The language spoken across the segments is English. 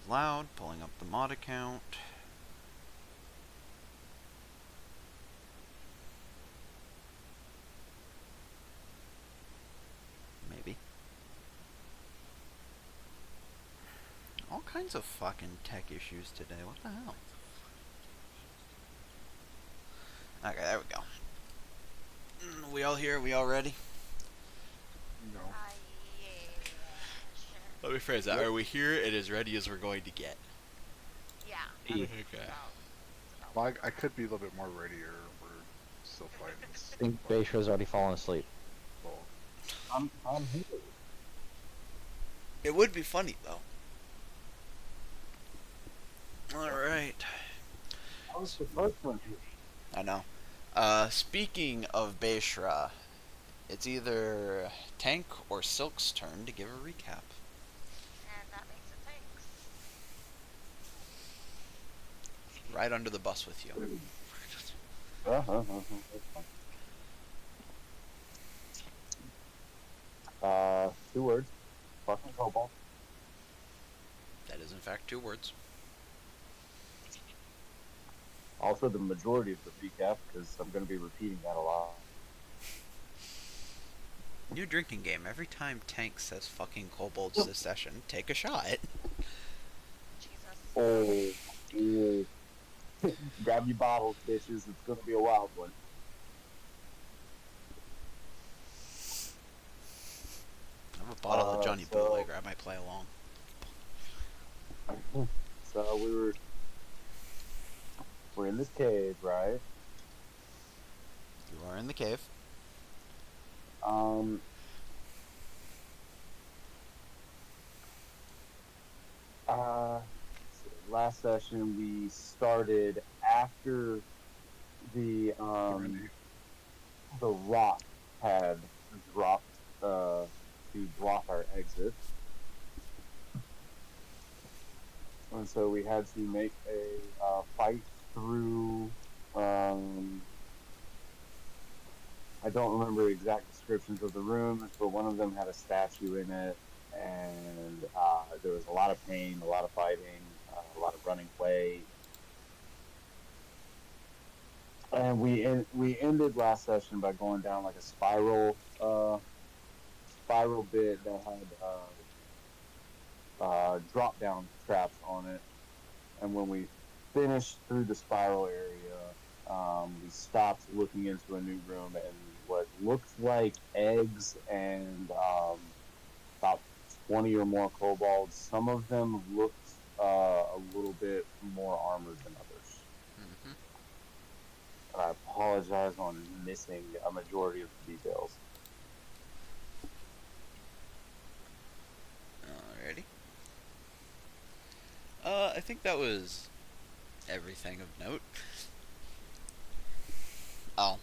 loud, pulling up the mod account. Maybe. All kinds of fucking tech issues today. What the hell? Okay, there we go. We all here? We all ready? No. Yeah, sure. Let me phrase that. Yep. Are we here and as ready as we're going to get? Yeah. E. Okay. It's about Well, I could be a little bit more readier. We're still fighting. I think Beisha's already fallen asleep. So, I'm here. It would be funny, though. Alright. I was the first one here. I know. Speaking of Beishra, it's either Tank or Silk's turn to give a recap. and that makes it thanks. Right under the bus with you. That's fine. 2 words. Fucking Kobold. That is, in fact, 2 words. Also, the majority of the recap, because I'm going to be repeating that a lot. New drinking game. Every time Tank says fucking kobolds this session, take a shot. Jesus. Oh, yeah. Grab your bottles, bitches. It's going to be a wild one. I have a bottle of Johnny Bootlegger. I might play along. So we're in this cave, right? You are in the cave. Um, last session we started after the rock had dropped to block our exit, and so we had to make a fight through. I don't remember exact descriptions of the rooms, but one of them had a statue in it, and there was a lot of pain, a lot of fighting, a lot of running away. And we ended last session by going down like a spiral bit that had drop down traps on it. And when we finished through the spiral area, we stopped looking into a new room, and what looked like eggs and about 20 or more kobolds. Some of them looked a little bit more armored than others. Mm-hmm. And I apologize on missing a majority of the details. Alrighty. I think that was everything of note. Oh,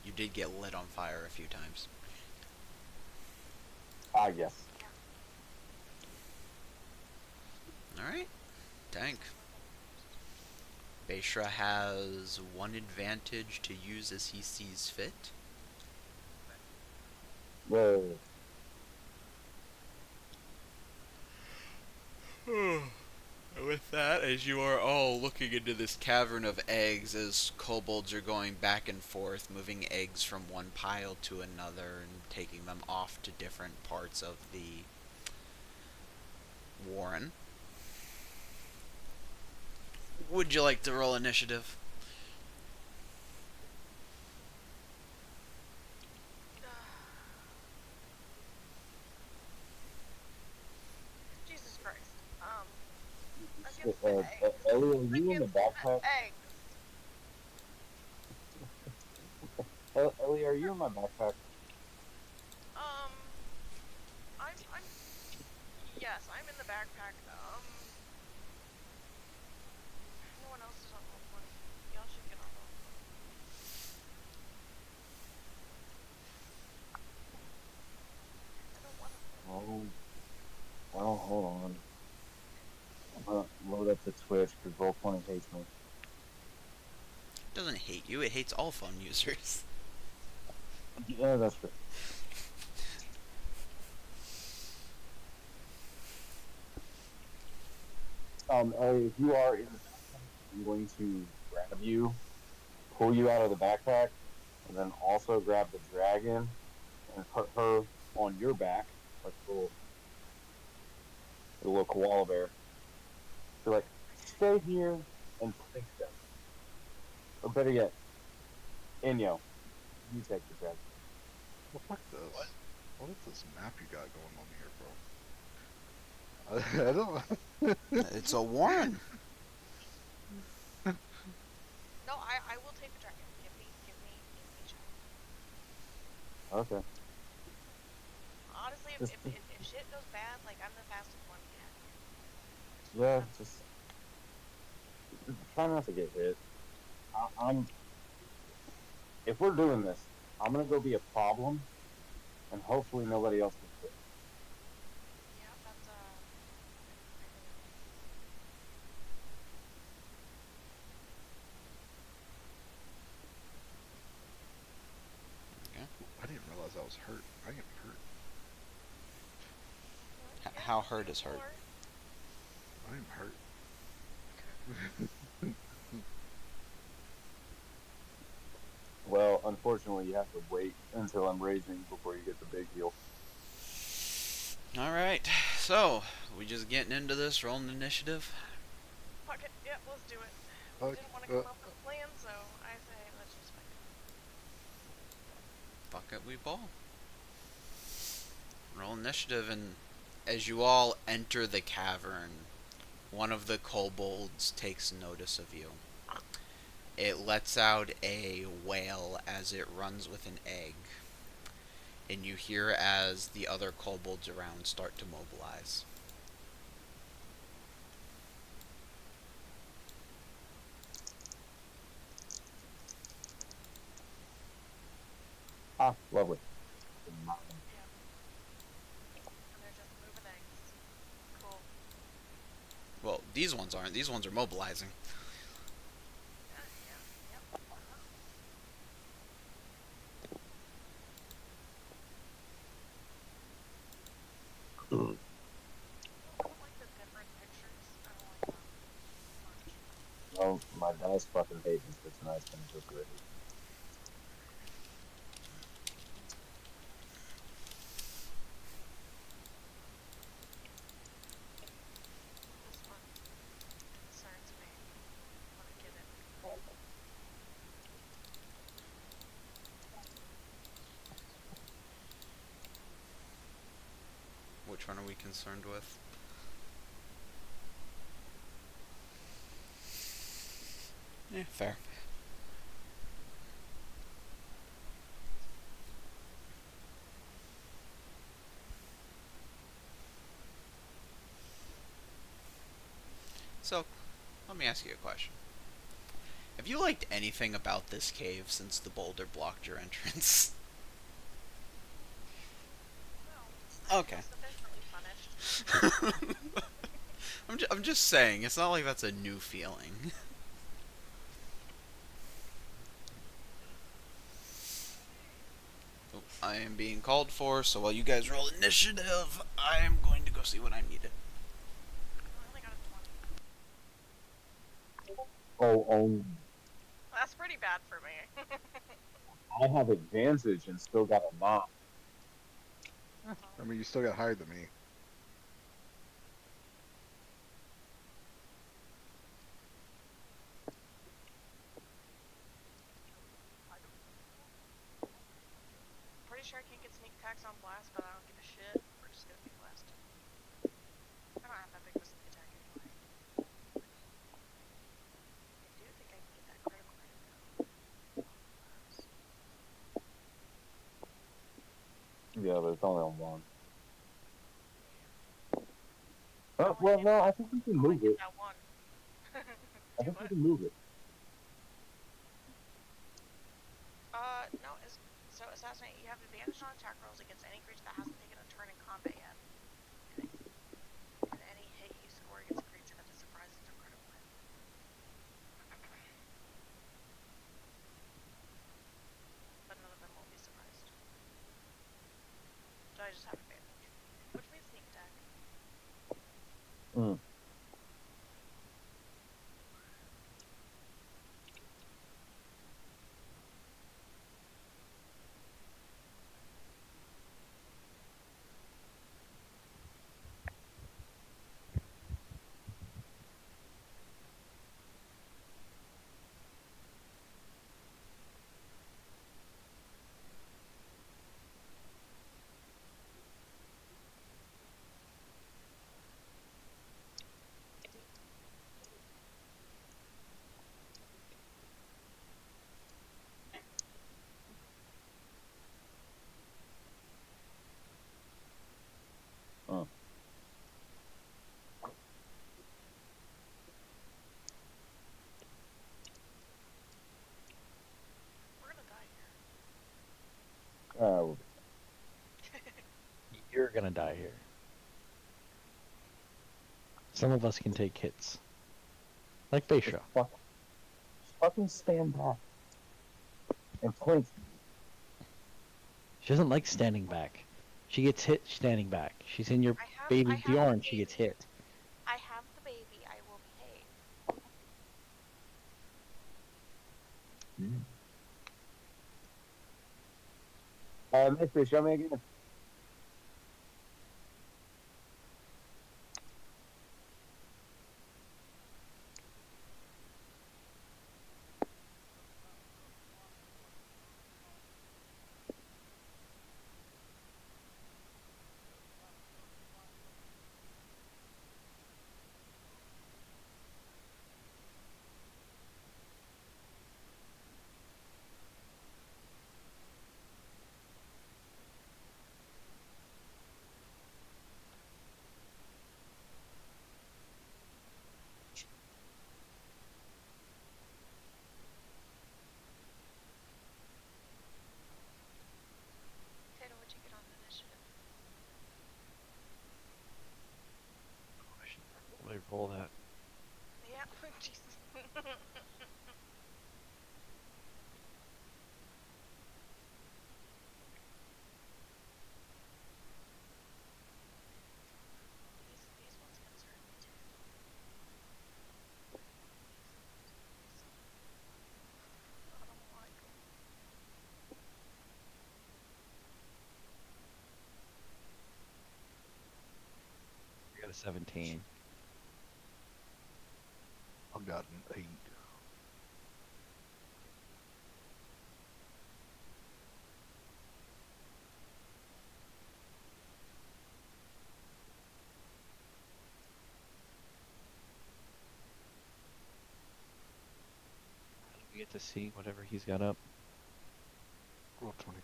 you did get lit on fire a few times. Yes. Alright. Tank. Beishra has 1 advantage to use as he sees fit. Whoa. With that, as you are all looking into this cavern of eggs, as kobolds are going back and forth, moving eggs from one pile to another and taking them off to different parts of the warren. Would you like to roll initiative? Jesus Christ. Let's get some eggs. Ellie, are Let's you in get the some backpack? eggs. Ellie, are you in my backpack? Um, I'm, yes, I'm in the backpack. No one else is on roll 20. Y'all should get on roll 20. I don't want to. Oh, well, hold on. I'm gonna load up the Twitch because Roll20 hates me. It doesn't hate you, it hates all phone users. Yeah, that's true. If you are in the backpack, I'm going to grab you, pull you out of the backpack, and then also grab the dragon and put her on your back, like a little koala bear. So like, stay here and protect them. Or better yet, Inyo, you take the dragon. Well, fuck What? this. What is this map you got going on here, bro? I don't. It's a Warren. No, I will take the dragon. Give me a shot. Okay. Honestly, Just, if shit goes bad, like I'm the fastest one to get out of here. yeah, just try not to get hit. I'm. If we're doing this, I'm gonna go be a problem, and hopefully nobody else gets hit. Yeah, that's I can live with. Okay. I didn't realize I was hurt. I am hurt. Yeah, How just hurt do is hurt? more. I am hurt. Well, unfortunately, you have to wait until I'm raising before you get the big heal. All right. So we just getting into this, rolling initiative. Fuck it. Yeah, let's do it. We Fuck, didn't want to come up with a plan, so I say let's just fight it. Fuck it, we ball. Roll initiative, and as you all enter the cavern, one of the kobolds takes notice of you. It lets out a wail as it runs with an egg, and you hear as the other kobolds around start to mobilize. Ah, lovely. Yeah. And they're just moving eggs. Cool. Well, these ones aren't. These ones are mobilizing. Yeah. Yep. I don't like the different pictures. I don't like them much. Oh, my dice fucking hate me for tonight's gonna go great. This one concerns me. I want to get it. Which one are we concerned with? Yeah, fair. So, let me ask you a question. Have you liked anything about this cave since the boulder blocked your entrance? No, I feel Okay. sufficiently punished. I'm just saying, it's not like that's a new feeling. Oh, I am being called for, so while you guys roll initiative, I am going to go see what I needed. I only got a 20. Oh, That's pretty bad for me. I have advantage and still got a knot. I mean, you still got higher than me. Pretty sure I can't get sneak attacks on blast, but I don't give a shit. We're just gonna be blasting. I don't have that big of a sneak attack anyway. I do think I can get that critical hit though. Yeah, but it's only on one. Yeah. Oh, well, no, I think we can Only move get it. that one. I Do think we what? can move it. No, so assassinate, you have advantage on attack rolls against any creature that hasn't taken a turn in combat yet. And any hit you score against a creature that is surprised is a critical hit. But none of them will be surprised. So I just have advantage. Which means sneak attack. Mm. gonna die here. Some of us can take hits. Like Beisha. Just fucking stand back. And clink. She doesn't like standing back. She gets hit standing back. She's in your baby I have Bjorn, the she gets baby. hit. I have the baby. I will behave. Mister, show me again. Tato, what'd you get on initiative? I should probably roll that. Yeah, Jesus. These ones concern me too. I don't like them. I got a 17. I've got an 8. How do we get to see whatever he's got up? Roll 20.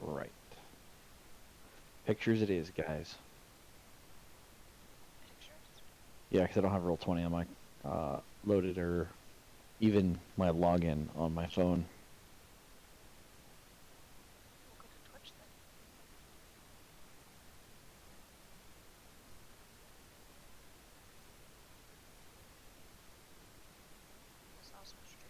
Right. Pictures it is, guys. Pictures? Yeah, because I don't have roll 20 on my loaded or even my login on my phone. We'll go to Twitch then. It's also streaming.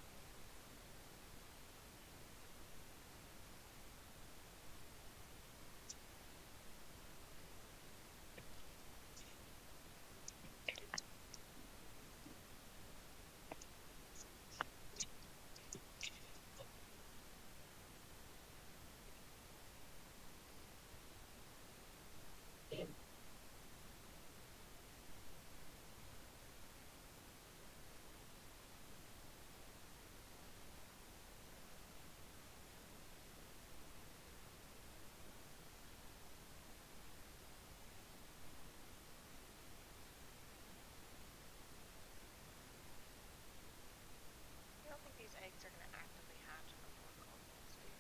You don't think these eggs are gonna actively hatch before kobolds, do you?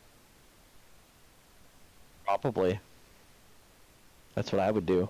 Probably. That's what I would do.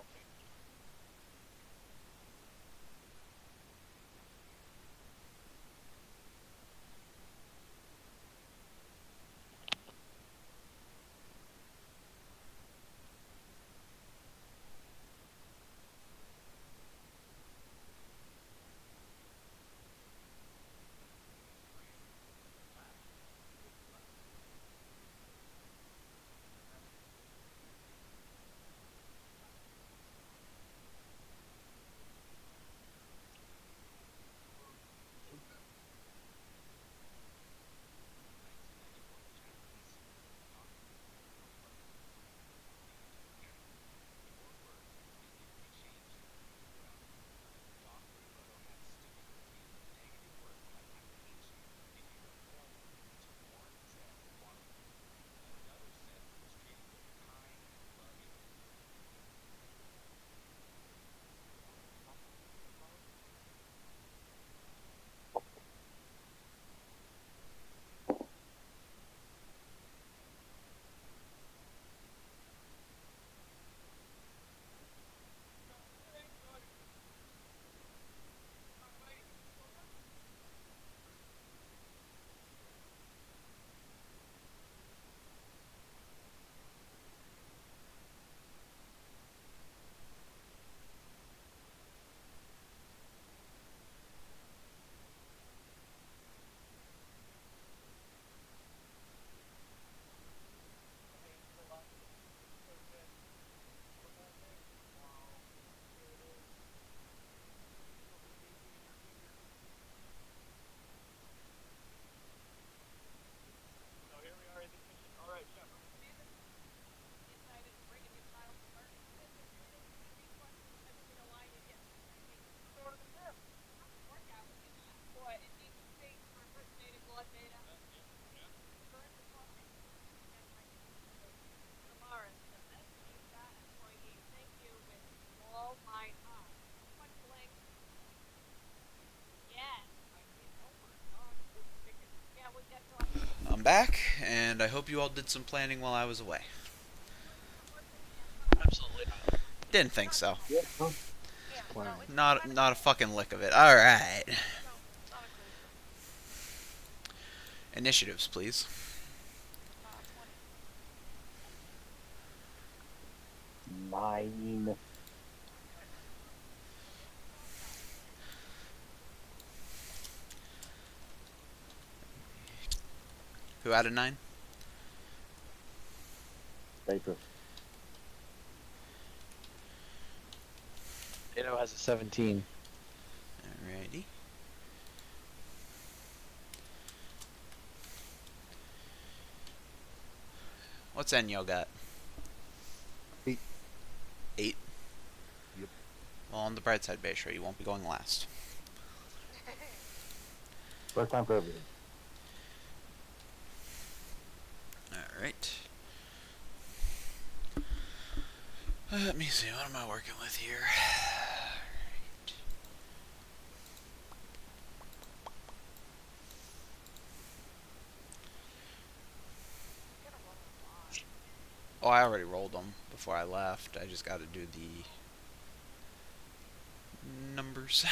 I'm back, and I hope you all did some planning while I was away. Absolutely not. Didn't think so. Yeah, huh? Yeah, no, planning. it's Not kind of not a fucking lick of it. All right. no, not a clue. Initiatives, please. 20. 9. Who had a 9? Baker. Tato has a 17. Alrighty. What's Enyo got? 8. 8. Yep. Well, on the bright side, Bayshore, you won't be going last. First time for everything. Alright. Let me see, what am I working with here? Gonna roll a lot. Oh, I already rolled them before I left. I just got to do the numbers.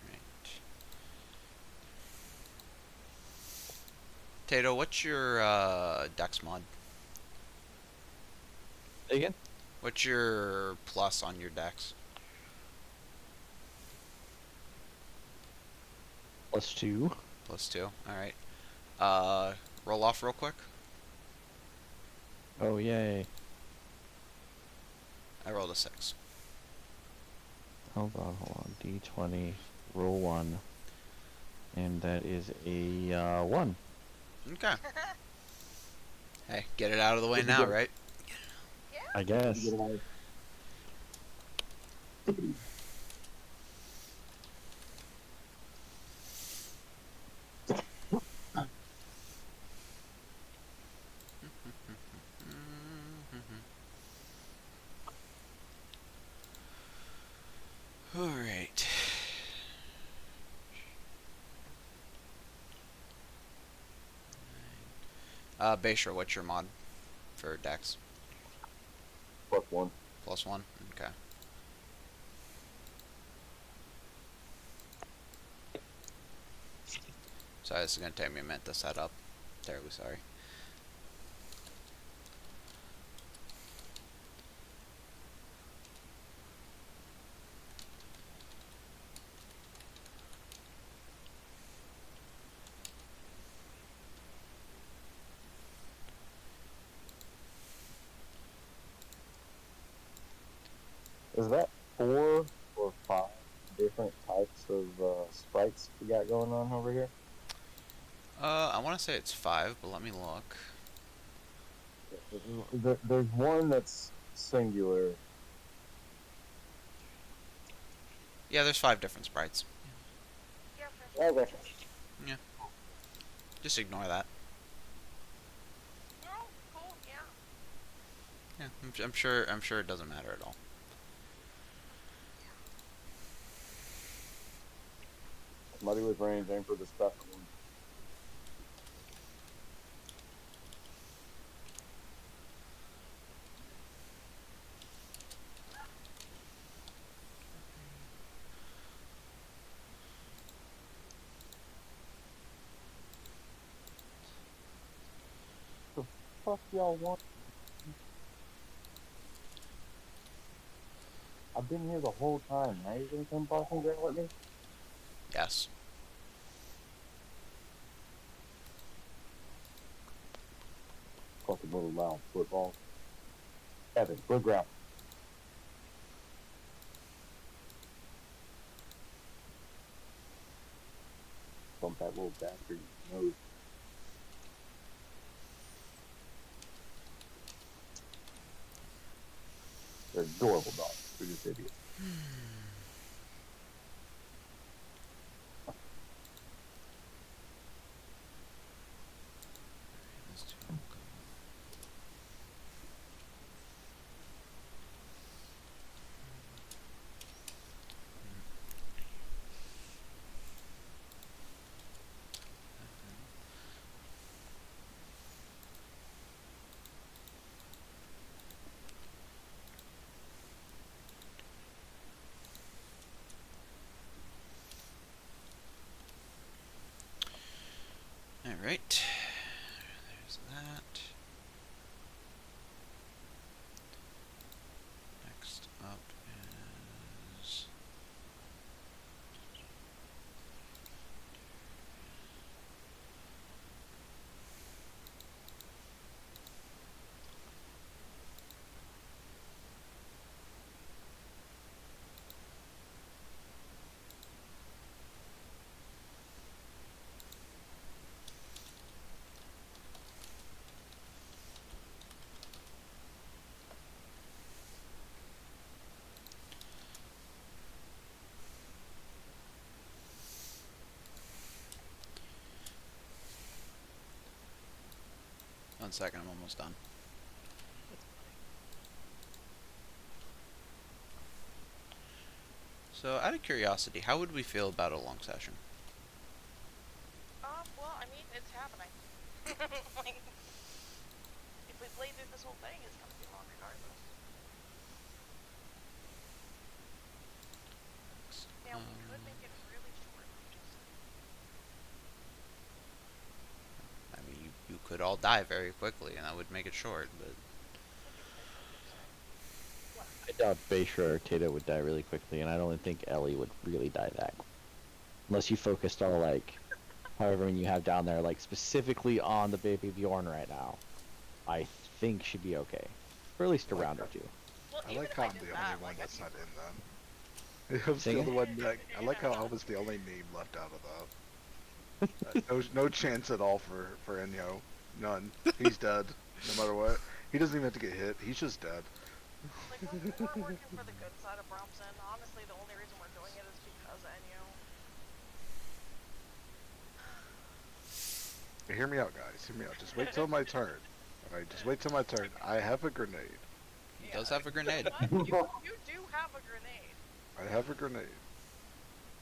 Alright. Tato, what's your dex mod? Say again? What's your plus on your dex? +2. +2. Alright. Roll off real quick. Oh, yay. I rolled a 6. Hold on. D20, roll 1. And that is a 1. Okay. Hey, get it out of the way Did you now, get it? right? Yeah. I You guess. get it all. Alright. Bayshore, what's your mod for dex? +1. +1? Okay. Sorry, this is going to take me a minute to set up. Terribly sorry. Is that 4 or 5 different types of sprites we got going on over here? I want to say it's 5, but let me look. There's one that's singular. Yeah, there's 5 different sprites. Yeah, for Okay. Just ignore that. no, cool, yeah. Yeah, I'm sure it doesn't matter at all. Somebody with range, aim for the special one. The fuck y'all want? I've been here the whole time. Now you're gonna come barking down at me? Yes. Fucking little loud football. Evan, good ground. Bump that little bastard in the nose. They're adorable dogs. They're just idiots. Alright. There's that. Next up is... One second, I'm almost done. So, out of curiosity, how would we feel about a long session? Well, I mean, it's happening. Like, if we play through this whole thing, it's gonna be long regardless. Now, we could make it really short. I mean, you could all die very quickly, and that would make it short, but... I doubt Bayshore or Tato would die really quickly, and I don't think Ellie would really die that quick. Unless you focused all, like, however many you have down there, like, specifically on the baby Bjorn right now. I think she'd be okay. For at least a round or two. Well, I even like if how I I'm did the that, only one like, that's I'd not be in them. I was Say the again? only one that, I like how I was the only name left out of that. No chance at all for Enyo. None. He's dead. No matter what. He doesn't even have to get hit. He's just dead. Like, we're working for the good side of Bromson. Honestly, the only reason we're doing it is because Enyo. Hear me out, guys. Hear me out. Just wait till my turn. Alright, just wait till my turn. I have a grenade. He does have a grenade. What? You do have a grenade. I have a grenade.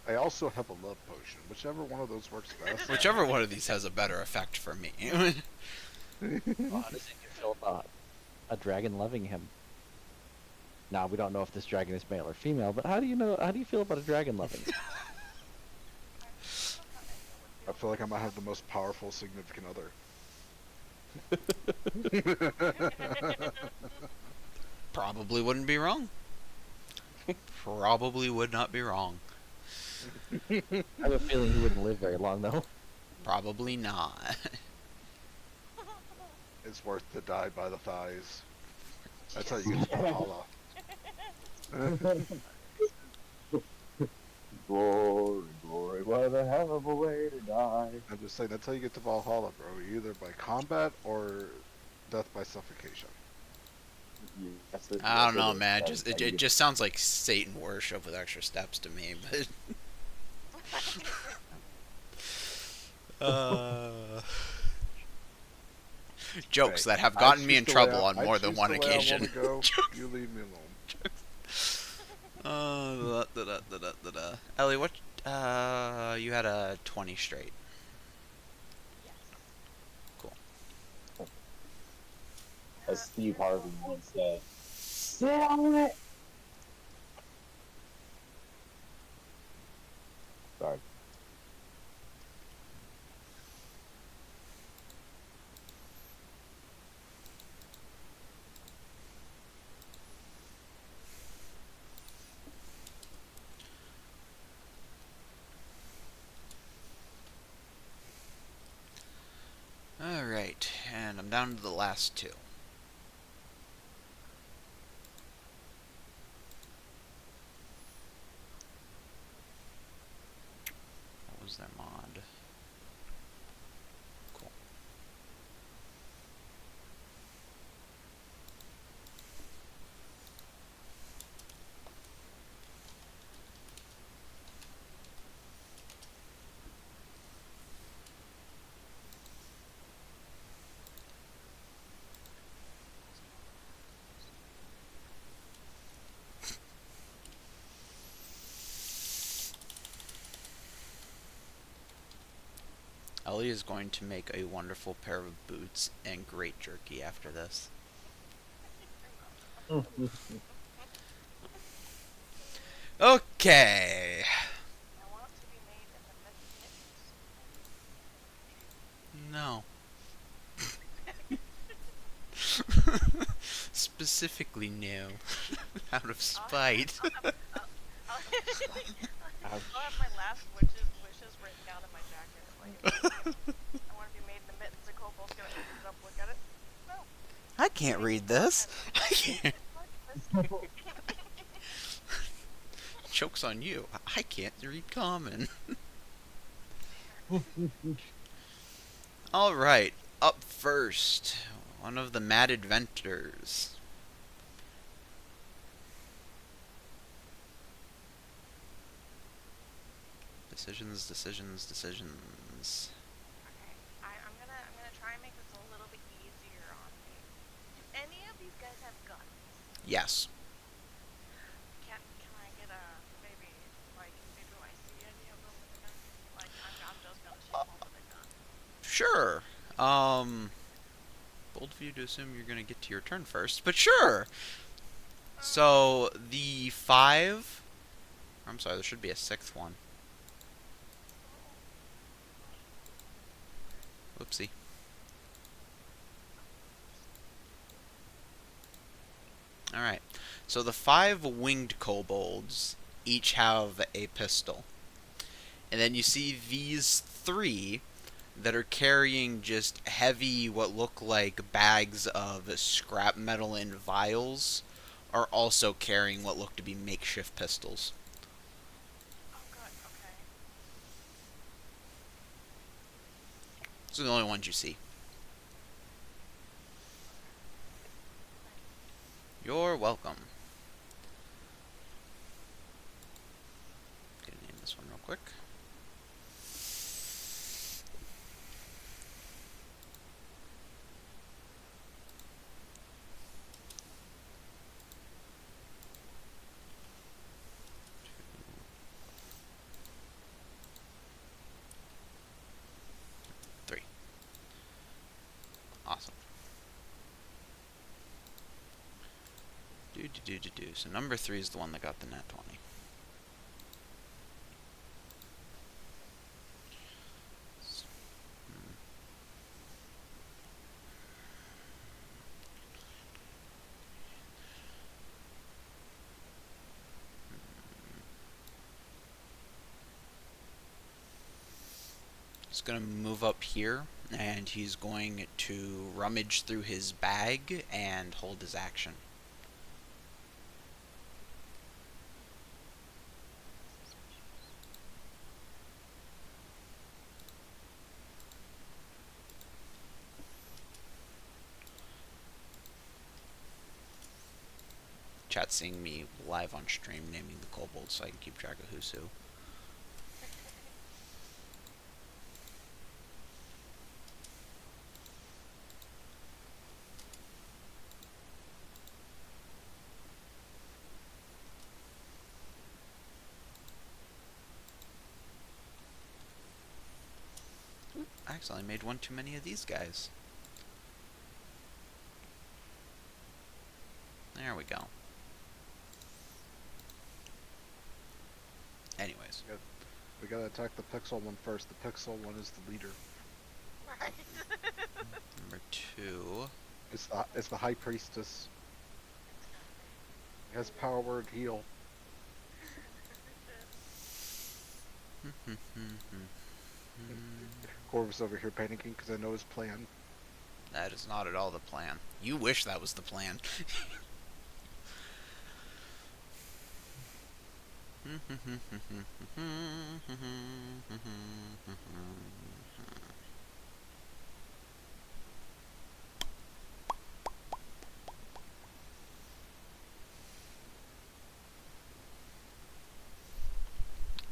I also have a love potion. Whichever one of those works best. Whichever one of these has a better effect for me. Well, how does it feel about a dragon loving him? Now, we don't know if this dragon is male or female, but how do you feel about a dragon loving him? I feel like I might have the most powerful significant other. Probably wouldn't be wrong. Probably would not be wrong. I have a feeling he wouldn't live very long, though. Probably not. It's worth to die by the thighs. That's how you get to Valhalla. Glory, glory, what a hell of a way to die. I'm just saying, that's how you get to Valhalla, bro. Either by combat or death by suffocation. I don't know, man. It just sounds like Satan worship with extra steps to me, but... Jokes that have gotten me in trouble on more than one occasion. You leave me alone. Ellie, what? You had a 20 straight. Cool. As Steve Harvey once said, sit on it! Sorry. Alright, and I'm down to the last two. What was their mod? Cool. Ellie is going to make a wonderful pair of boots and great jerky after this. Okay. I want it to be made in the specifically know. Out of spite. I'll Ouch. I'll have my last wishes written down in my jacket. Like, I want to be made in the mittens. A kobold's gonna open it up, look at it. No, I can't maybe read not. this. I can't. Like this. Joke's on you. I can't read common. Alright, up first, one of the mad inventors. Decisions, decisions, decisions. Okay, I'm gonna try and make this a little bit easier on me. Do any of these guys have guns? Yes. Can I get a maybe do I see any of them with a gun? Like I'm just gonna shoot them with a gun. Sure. Bold of you to assume you're gonna get to your turn first, but sure. So, the 5... I'm sorry, there should be a 6th one. Whoopsie. Alright. So the 5 winged kobolds each have a pistol. And then you see these 3 that are carrying just heavy, what look like bags of scrap metal and vials, are also carrying what look to be makeshift pistols. Oh good, okay. Those are the only ones you see. You're welcome. Gonna name this one real quick. Awesome. Do. So number 3 is the one that got the nat 20. He's gonna move up here, and he's going to rummage through his bag and hold his action. Chat seeing me live on stream naming the kobolds so I can keep track of who's who. I accidentally made one too many of these guys. There we go. Anyways. We gotta attack the pixel one first. The pixel one is the leader. Right. Number 2. It's the high priestess. It has power word heal. Corvus over here panicking because I know his plan. That is not at all the plan. You wish that was the plan.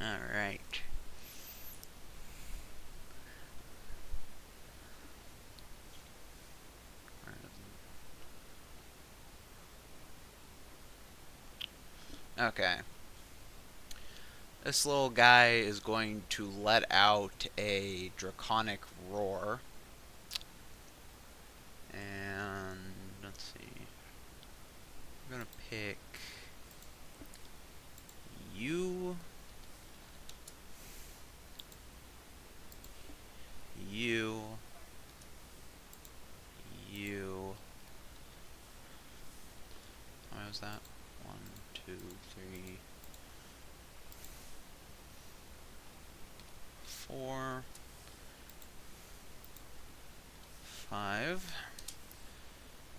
Alright. Okay. This little guy is going to let out a draconic roar. And let's see. I'm gonna pick you, you, you, that? 1, 2, 3, 4, 5.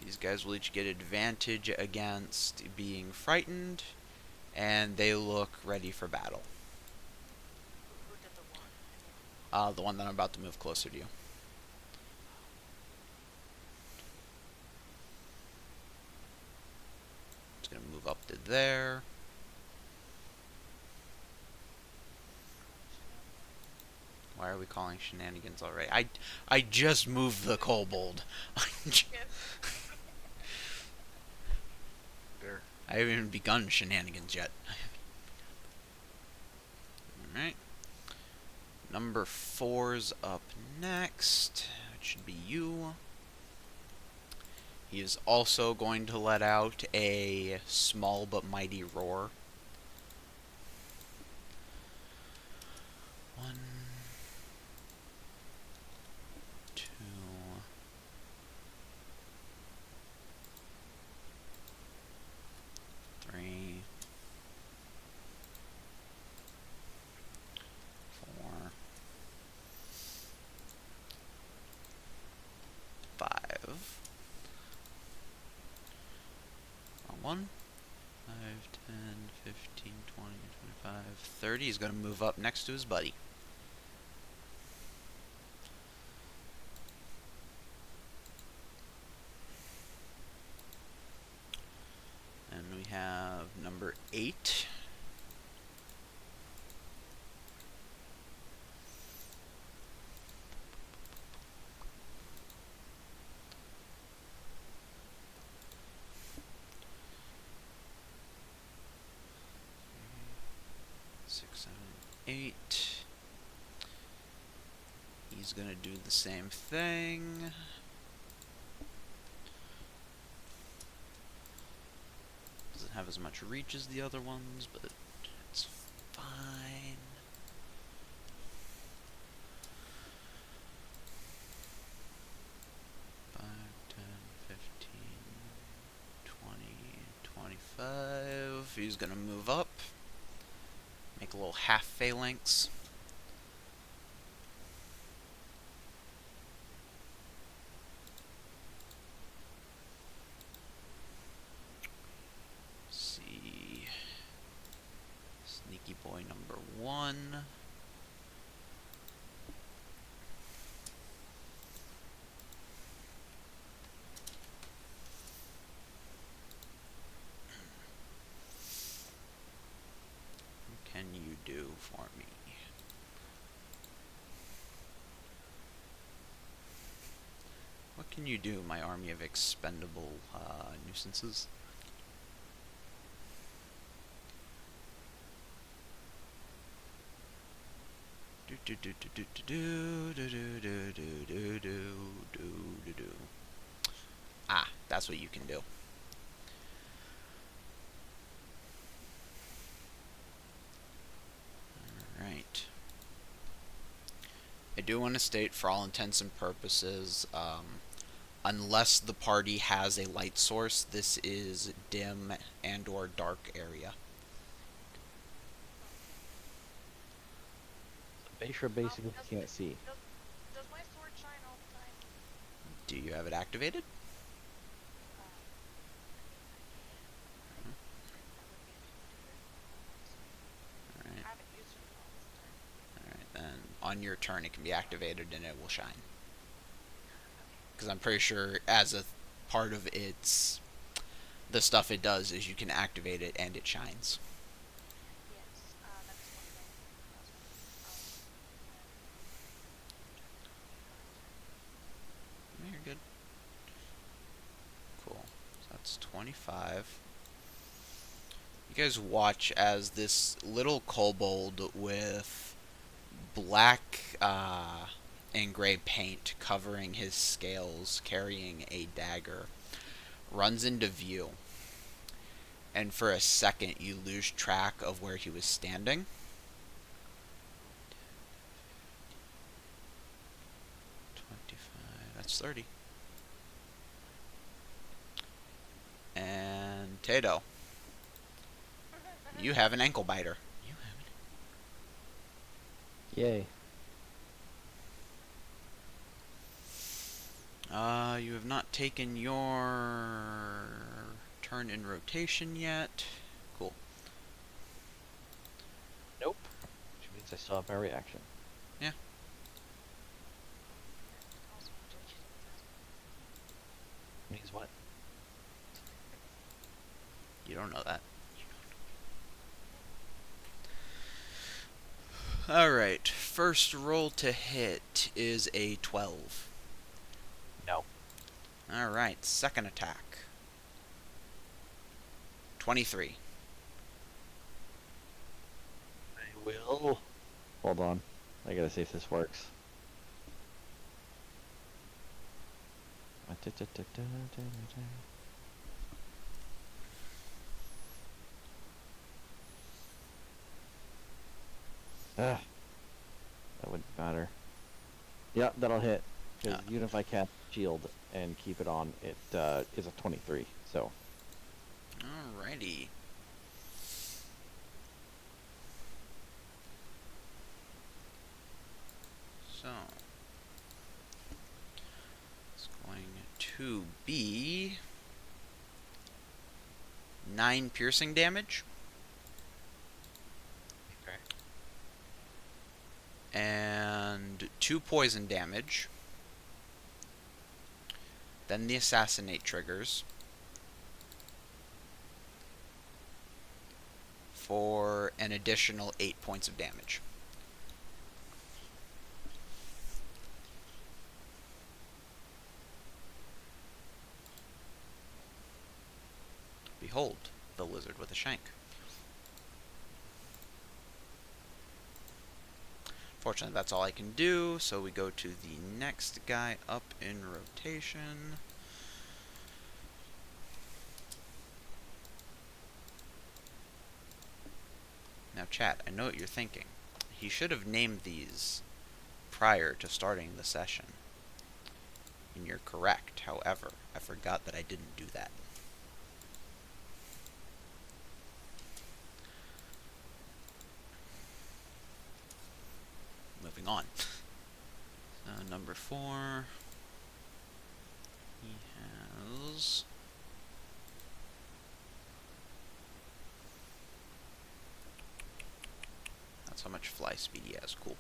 These guys will each get advantage against being frightened, and they look ready for battle. Who did the one? The one that I'm about to move closer to you. It's gonna move up to there. Why are we calling shenanigans already? I just moved the kobold. There. I haven't even begun shenanigans yet. Alright. Number 4's up next. It should be you. He is also going to let out a small but mighty roar. 1, 2, 3, 4, 5. 1, 5, 10, 15, 20, 25, 30. He's going to move up next to his buddy. And we have number 8. Six, 7, 8. He's gonna do the same thing. Doesn't have as much reach as the other ones, but it's fine. Five, 10, 15, 20, 25. He's gonna move up. Make a little half phalanx. See. Sneaky boy number 1. What can you do for me? What can you do, my army of expendable nuisances? Ah, that's what you can do. Alright. I do want to state, for all intents and purposes, unless the party has a light source, this is dim and or dark area. Bayshore basically Does- can't see. Does my sword shine all the time? Do you have it activated? I would be interested to do it. Alright. I haven't used it in all this time. Alright, then on your turn it can be activated and it will shine. Because I'm pretty sure as a part of its... the stuff it does is you can activate it and it shines. Yes, that's one thing. You're good. Cool. So that's 25. You guys watch as this little kobold with black and gray paint covering his scales, carrying a dagger, runs into view. And for a second, you lose track of where he was standing. That's 30. And Tato. You have an ankle biter. You Yay. have you have not taken your turn in rotation yet. Cool. Nope. Which means I still have my reaction. Yeah. Also, JK Means what? You don't know that. Alright, first roll to hit is a 12. No. Alright, second attack. 23. I will. Hold on. I gotta see if this works. Ah, that wouldn't matter. Yep, that'll hit. Because even if I cast shield and keep it on, it is a 23. So Alrighty. So, it's going to be 9 piercing damage. Okay. And 2 poison damage. Then the assassinate triggers. For an additional 8 points of damage. Behold, the lizard with a shank. Fortunately, that's all I can do, so we go to the next guy up in rotation. Now, chat, I know what you're thinking. He should have named these prior to starting the session. And you're correct, however, I forgot that I didn't do that. Moving on. So, number 4. He has... That's how much fly speed he has. Cool.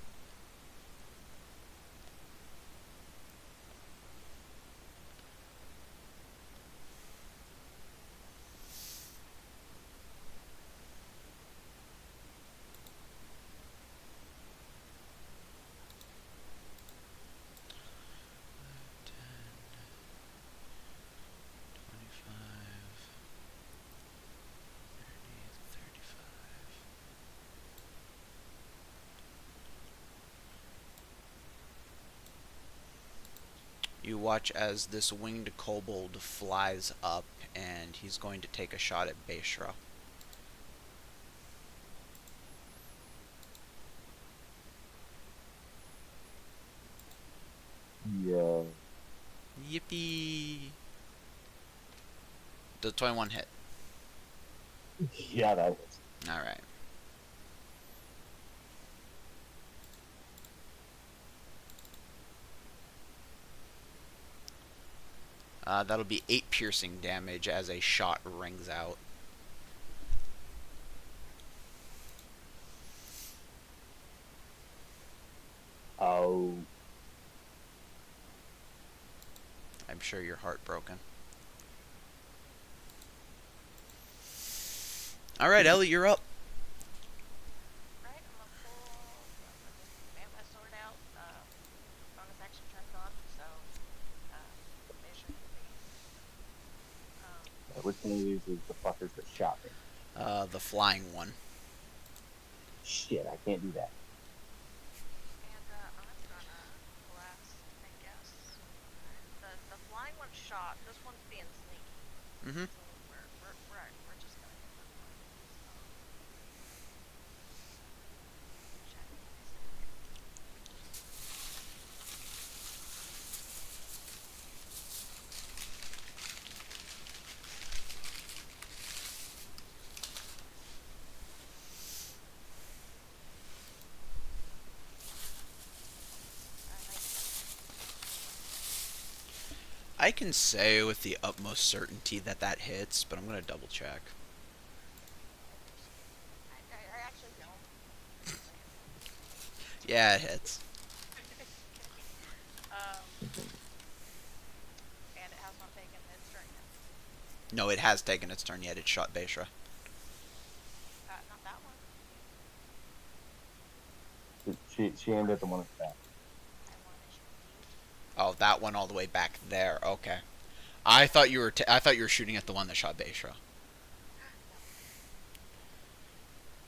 You watch as this winged kobold flies up, and he's going to take a shot at Beishra. Yeah. Yippee! Does 21 hit? Yeah, that was. Alright. That'll be 8 piercing damage as a shot rings out. Oh. I'm sure you're heartbroken. Alright, Ellie, you're up. Right, I'm gonna pull. I'm gonna just bam my sword out. Bonus action turns on, so they should be. Which one of these is the fuckers that shot me? The flying one. Shit, I can't do that. And I'm gonna blast, I guess. The flying one shot. This one's being sneaky. Mm-hmm. So we're just gonna hit that one. Check. I can say with the utmost certainty that that hits, but I'm gonna double check. I actually don't. Just saying. Yeah, it hits. And it has not taken its turn yet. No, it has taken its turn yet. It shot Beishra. Not that one. She aimed at the one at the back. I want to shoot these. Oh, that one all the way back there. Okay. I thought you were. I thought you were shooting at the one that shot Beishra. No.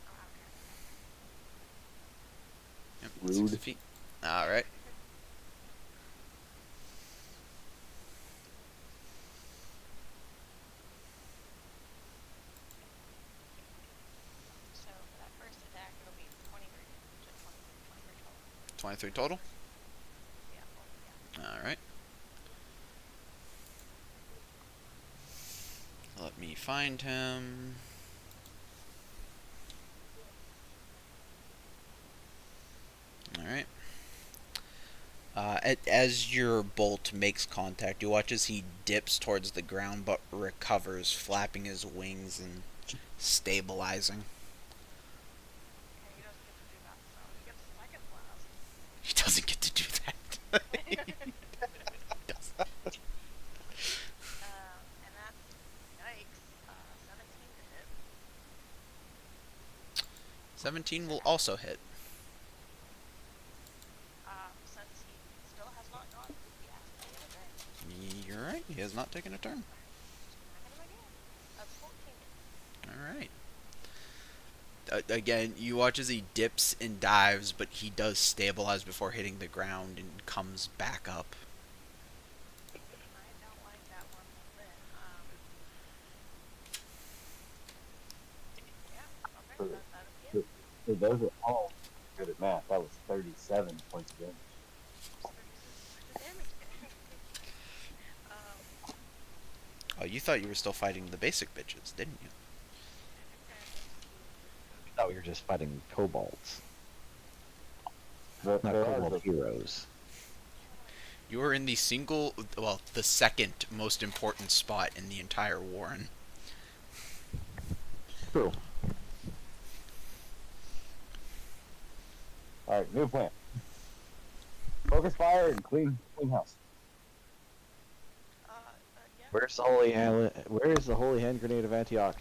Oh, okay. Yep, Rude. 60 feet. All right. So for that first attack, it'll be 23. Just 23 total. 23 total. Yeah. Well, yeah. All right. Let me find him. All right. As your bolt makes contact, you watch as he dips towards the ground but recovers, flapping his wings and stabilizing. Okay, he doesn't get to do that, so he gets a second blast. He doesn't get to do that. And that's, yikes, 17 to hit. 17 will also hit. Since he still has not gone, he has to take a turn. You're right. He has not taken a turn. Smack him again. That's 14. All right. Again, you watch as he dips and dives, but he does stabilize before hitting the ground and comes back up. I don't like that one bit. Yeah, okay, that'll be it. For those at home good at math, that was 37 points of damage. 36 points of damage. Oh, you thought you were still fighting the basic bitches, didn't you? I thought we were just fighting kobolds, not There are kobold the heroes. You were in the the second most important spot in the entire warren. true. All right, new plan. Focus fire and clean house. Yeah. Where's the holy hand grenade of Antioch?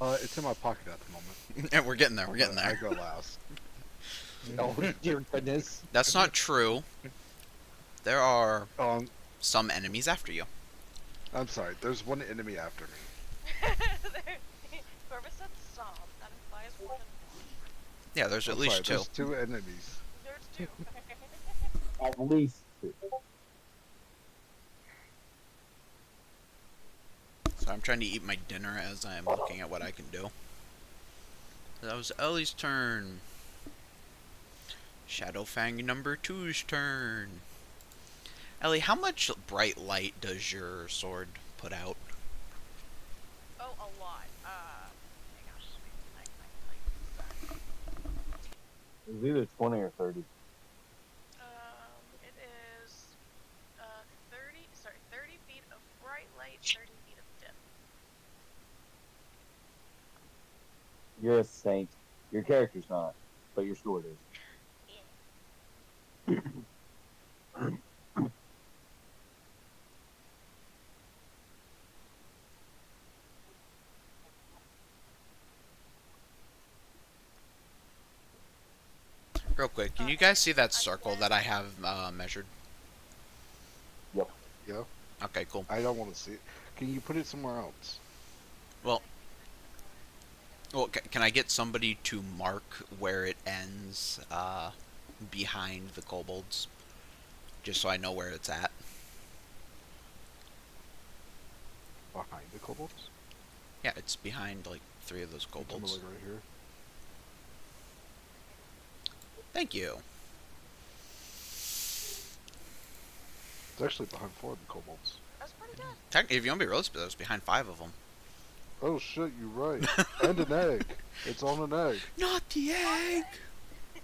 It's in my pocket at the moment. And we're getting there. We're getting I there. go last. Oh dear goodness! That's not true. There are Um, some enemies after you. I'm sorry. There's one enemy after me. Whoever said some, that implies more than one. Yeah, there's at I'm least sorry, two. There's two enemies. There's two. At least two. So I'm trying to eat my dinner as I'm looking at what I can do. That was Ellie's turn. Shadowfang number 2's turn. Ellie, how much bright light does your sword put out? Oh, a lot. Hang on. I can tell you exactly. It was either 20 or 30. It is 30 feet of bright light, 30 feet of dim. You're a saint. Your character's not, but your sword is. Yeah. Real quick, can you guys see that circle that I have measured? Yep. Yeah. Okay, cool. I don't want to see it. Can you put it somewhere else? Well, can I get somebody to mark where it ends behind the kobolds? Just so I know where it's at. Behind the kobolds? Yeah, it's behind like 3 of those I'm kobolds. like right here. Thank you. It's actually behind 4 of the kobolds. That's pretty good. Technically, if you want to be real, it's behind 5 of them. Oh shit, you're right. And an egg. It's on an egg. Not the egg!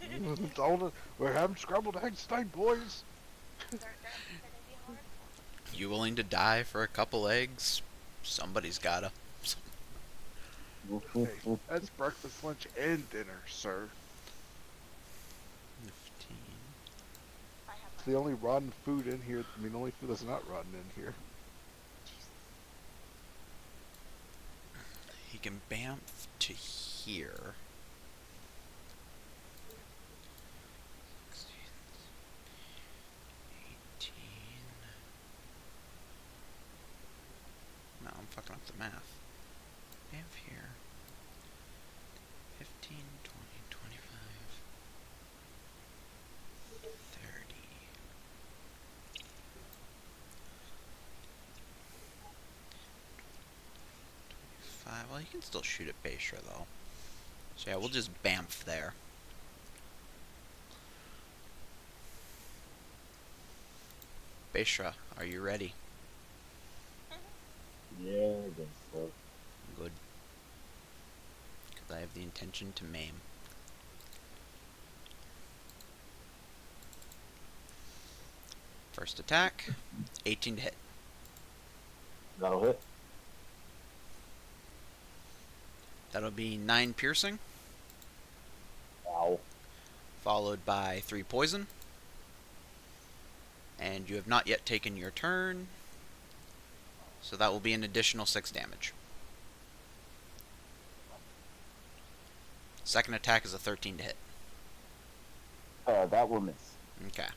It's on a, we're having scrambled eggs tonight, boys. They're You willing to die for a couple eggs? Somebody's gotta. Hey, that's breakfast, lunch, and dinner, sir. 15. I have It's my the own. only rotten food in here. I mean, the only food that's not rotten in here. Jesus. He can bamf to here. 16, 18. No, I'm fucking up the math. Bamf here. 15, 20, 25, 30. 5. Well, you can still shoot at Bayshore, though. So yeah, we'll just bamf there. Bayshore, are you ready? Yeah, I guess so. Good. Because I have the intention to maim. First attack, 18 to hit. That'll hit. That'll be 9 piercing, Ow. followed by 3 poison. And you have not yet taken your turn, so that will be an additional 6 damage. Second attack is a 13 to hit. That will miss. Okay.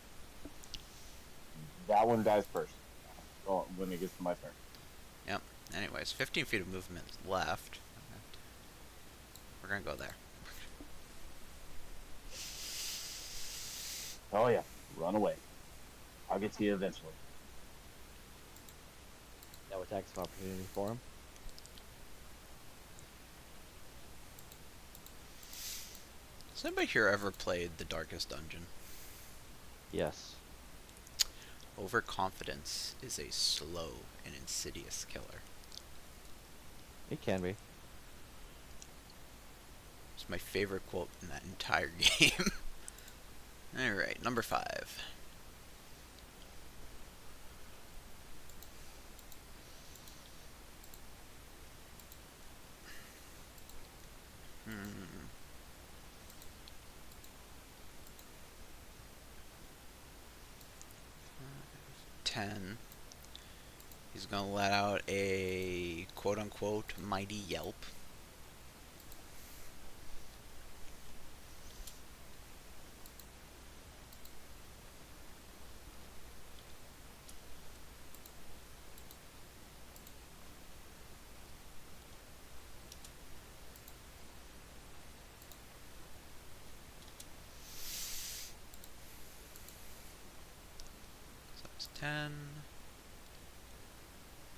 That one dies first. Oh, when it gets to my turn. Yep. Anyways, 15 feet of movement left. We're gonna go there. Oh yeah, run away. I'll get to you eventually. No attacks of opportunity for him. Has anybody here ever played The Darkest Dungeon? Yes. Overconfidence is a slow and insidious killer. It can be. It's my favorite quote in that entire game. Alright, number 5. Hmm. 10. He's gonna let out a quote-unquote mighty yelp. So that's 10,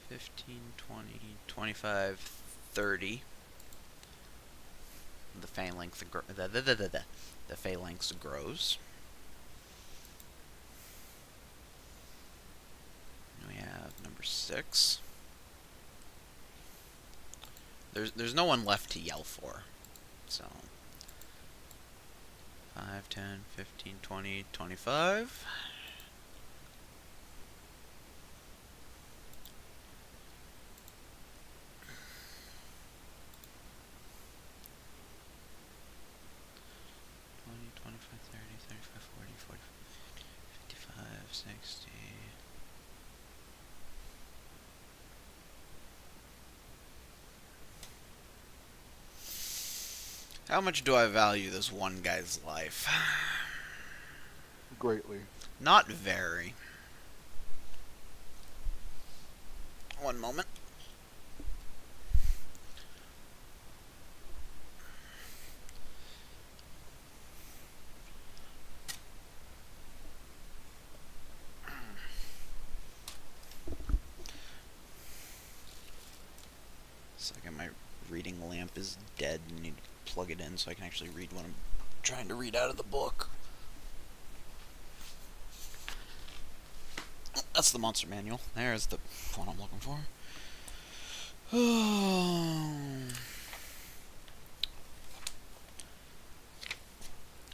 15, 20, 25, 30. The phalanx the phalanx grows. And we have number 6. There's no one left to yell for. So 5, 10, 15, 20, 25. How much do I value this one guy's life? Greatly. Not very. One moment. Second, my reading lamp is dead and I need to plug it in so I can actually read what I'm trying to read out of the book. That's the monster manual. There's the one I'm looking for.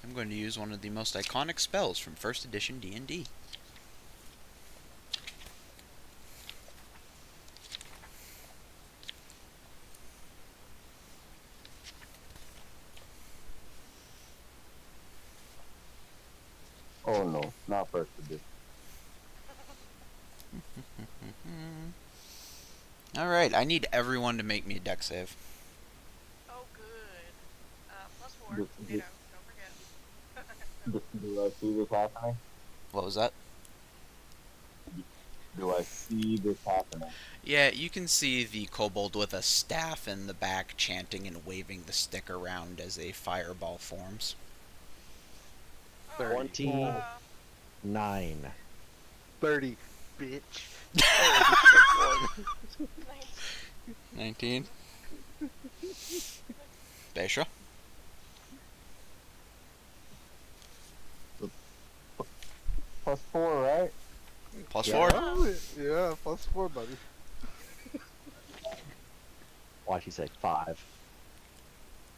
I'm going to use one of the most iconic spells from first edition D&D. Oh no, not first edition. Alright, I need everyone to make me a deck save. Oh, good. +4. Do, You do, know, don't forget. do I see this happening? What was that? Do I see this happening? Yeah, you can see the kobold with a staff in the back chanting and waving the stick around as a fireball forms. Oh, 30. 29. 30, bitch. Oh, I just took one. 19. 19. Beisha? +4, right? Plus Yeah. 4? Oh, yeah, +4, buddy. Watch, he say 5.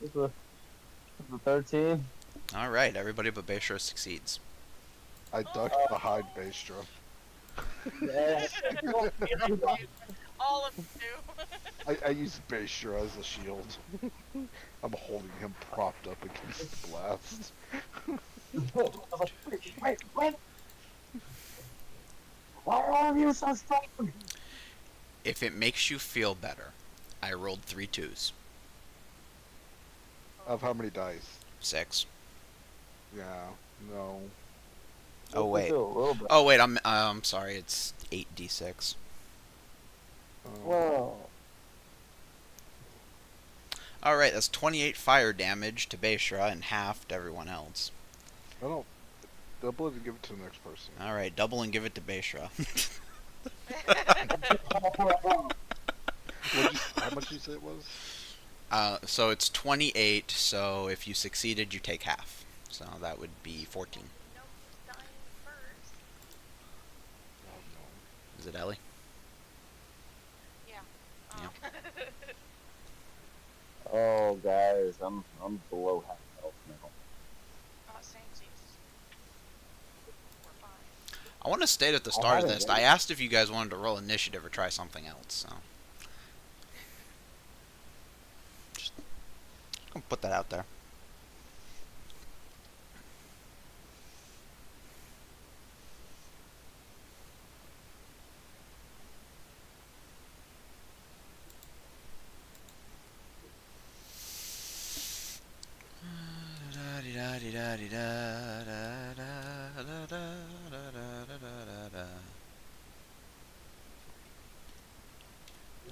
It's a 13. Alright, everybody but Beisha succeeds. I ducked Oh. behind bass drum. Yeah. All of you. I used Bayshore as a shield. I'm holding him propped up against the blast. Wait. Why are all of you so strong? If it makes you feel better, I rolled 3 2s. Of how many dice? 6. Yeah, no. Oh, Makes me wait. feel a little bit. Oh, wait, I'm sorry, it's 8d6. Well, Alright, that's 28 fire damage to Beishra and half to everyone else. I don't. Double it and give it to the next person. Alright, double and give it to Beishra. How much did you say it was? So it's 28, so if you succeeded, you take half. So that would be 14. You know who's dying first? Is it Ellie? Yeah. oh guys, I'm below half health now. Samesies. We're fine. I want to state at the I start of haven't this, been- I asked if you guys wanted to roll initiative or try something else, so. Just gonna put that out there.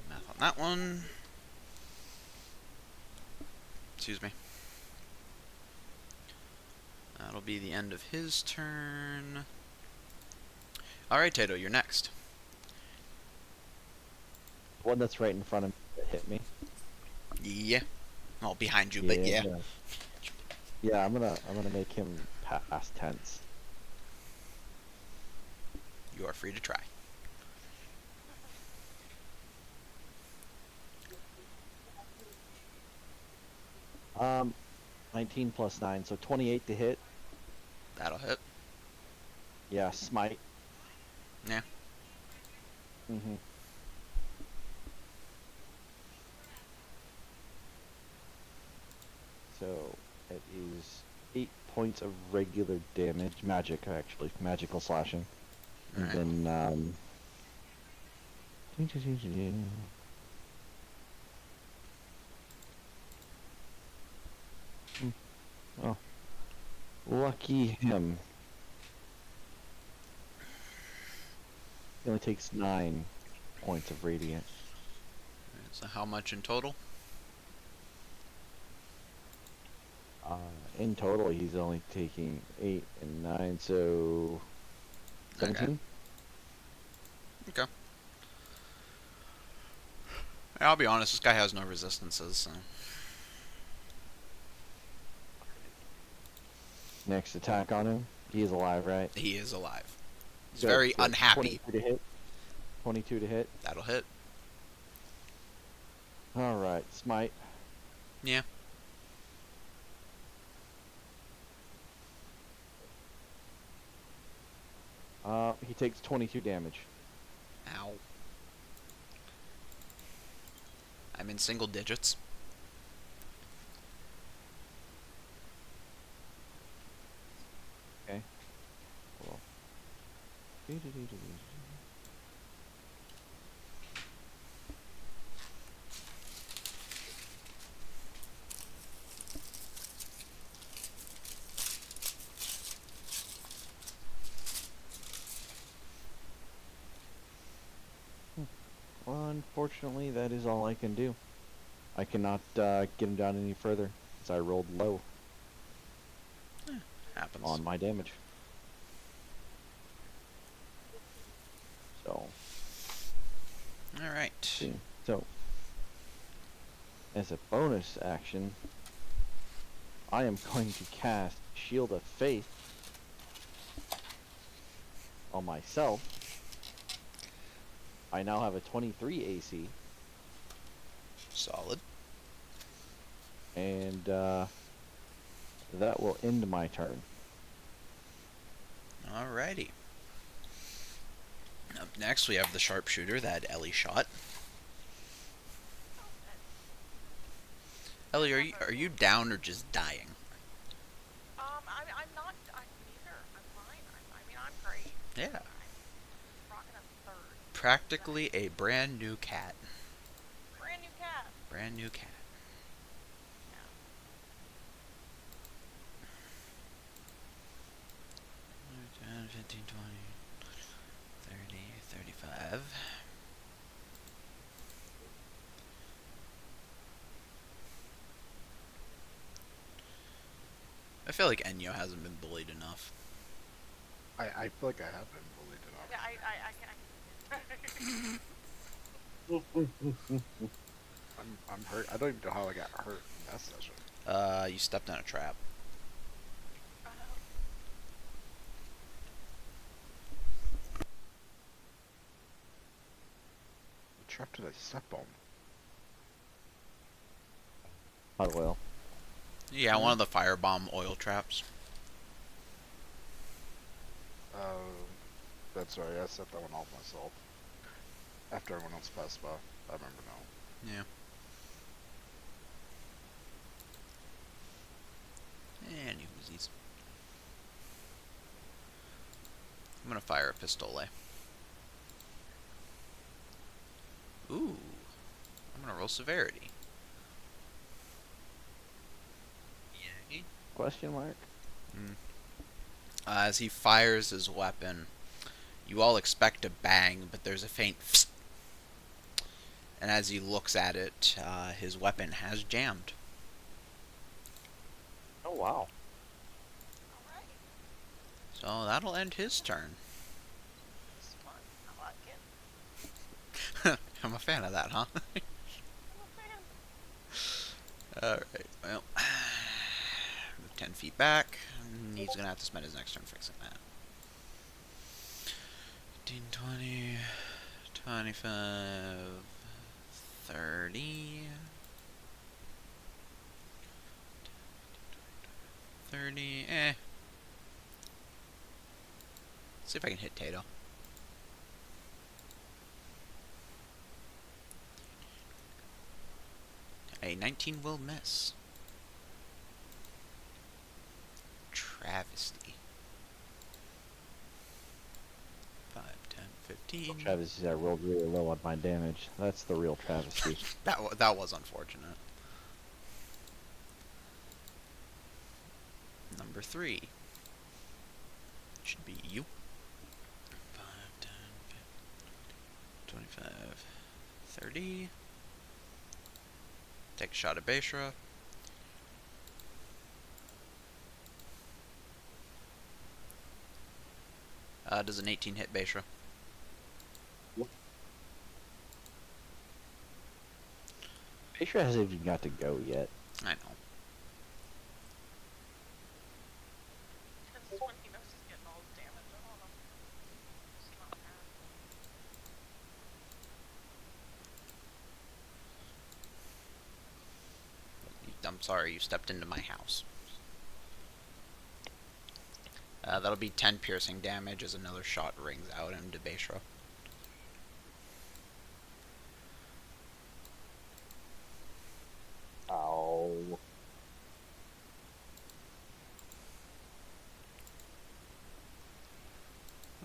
Math on that one. Excuse me. That'll be the end of his turn. Alright, Tato, you're next. One that's right in front of me that hit me. Yeah. Well, behind you, but yeah. Yeah, I'm gonna make him pass tense. You are free to try. 19 plus 9, so 28 to hit. That'll hit. Yeah, smite. Yeah. Mm-hmm. So it is 8 points of regular damage, magical slashing, and Alright. then oh, lucky him. He only takes 9 points of radiant. So how much in total? In total, he's only taking 8 and 9, so 17. Okay. I'll be honest, this guy has no resistances, so. Next attack on him. He is alive, right? He is alive. He's Good, very good. unhappy. 22 to hit. 22 to hit. That'll hit. Alright, smite. Yeah. He takes 22 damage. Ow. I'm in single digits. Okay. Unfortunately, that is all I can do. I cannot get him down any further, as I rolled low Happens. on my damage. So, All right. see. So, as a bonus action, I am going to cast Shield of Faith on myself. I now have a 23 AC, Solid. and that will end my turn. Alrighty. Up next, we have the sharpshooter that Ellie shot. Oh, good. Ellie, are you down or just dying? I'm not. I'm neither. I'm fine. I mean, I'm great. Yeah. I'm rocking a third. Practically a brand new cat. Brand new cat. Brand new cat. Yeah. 10, 15, 20, 30, 35. I feel like Enyo hasn't been bullied enough. I feel like I have been bullied enough. Yeah, I I'm hurt. I don't even know how I got hurt in that session. You stepped in a trap. What trap did I step on? Hot oil. Yeah, one of the firebomb oil traps. That's right. I set that one off myself. After everyone else passed by. I remember now. Yeah. And Uzis. I'm gonna fire a pistole. Ooh. I'm gonna roll severity. Yay. Question mark? As he fires his weapon, you all expect a bang, but there's a faint psst. And as he looks at it, his weapon has jammed. Oh wow. Alright. So that'll end his turn. This is fun. I like it. I'm a fan of that, huh? I'm a fan. Alright, well. Move 10 feet back. And he's gonna have to spend his next turn fixing that. 15, 20, 25, 30. 30, see if I can hit Tato. A 19 will miss. Travesty. 5, 10, 15. Travesty, I rolled really low on my damage. That's the real travesty. That was unfortunate. Number 3. Should be you. 5, 10, 25, 30. Take a shot at Beishra. Does an 18 hit Beishra? Fisher hasn't even got to go yet. I know. This is when he knows he's getting all his damage on him. It's not bad. I'm sorry, you stepped into my house. That'll be 10 piercing damage as another shot rings out into Beishra. Ow.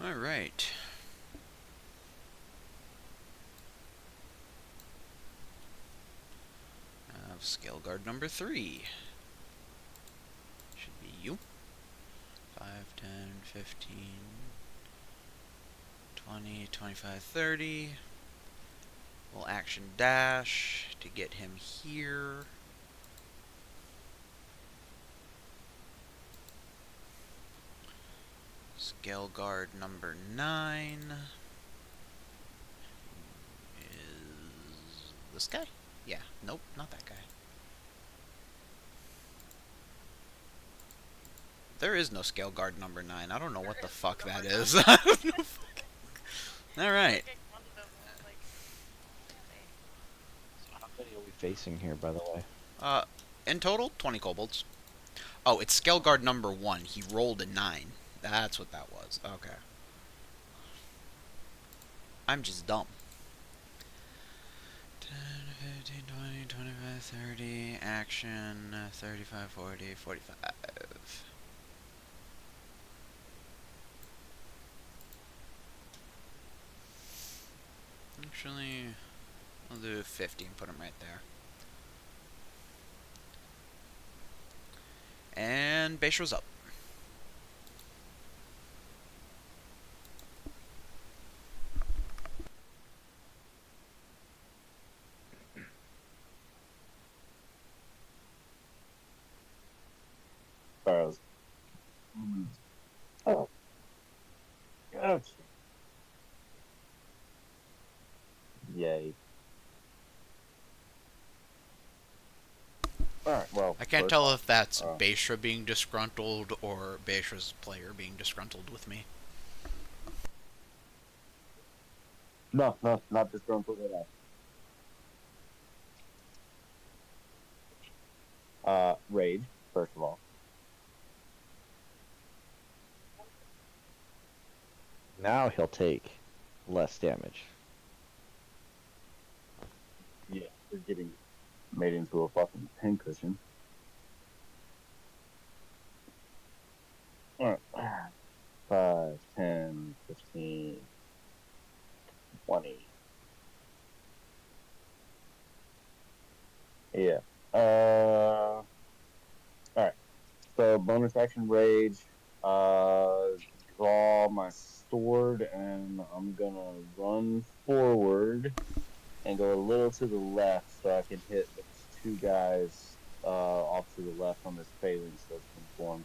All right. Skill guard number 3. Should be you. 5, 10, 15, 20, 25, 30. We'll action dash to get him here. Scale guard number 9 is this guy? Yeah, nope, not that guy. There is no scale guard number 9. I don't know what the fuck that is. I have no fucking... Alright. Like, one of them, and I was like, where are they? So how many are we facing here, by the way? In total, 20 kobolds. Oh, it's scale guard number 1. He rolled a 9. That's what that was. Okay. I'm just dumb. 10, 15, 20, 25, 30, action, 35, 40, 45. Actually, I'll do 50 and put him right there. And Beisho's up. Burrows. Oh. Gotcha. Yay. Alright, well. I can't first tell off, if that's Beisha being disgruntled or Beisha's player being disgruntled with me. No, not disgruntled at all. Rage, first of all. Now he'll take less damage. Yeah, we're getting made into a fucking pincushion. Alright. 5, 10, 15, 20. Yeah. Alright. So bonus action rage. Draw my sword and I'm gonna run forward and go a little to the left so I can hit those 2 guys off to the left on this phalanx that's been formed.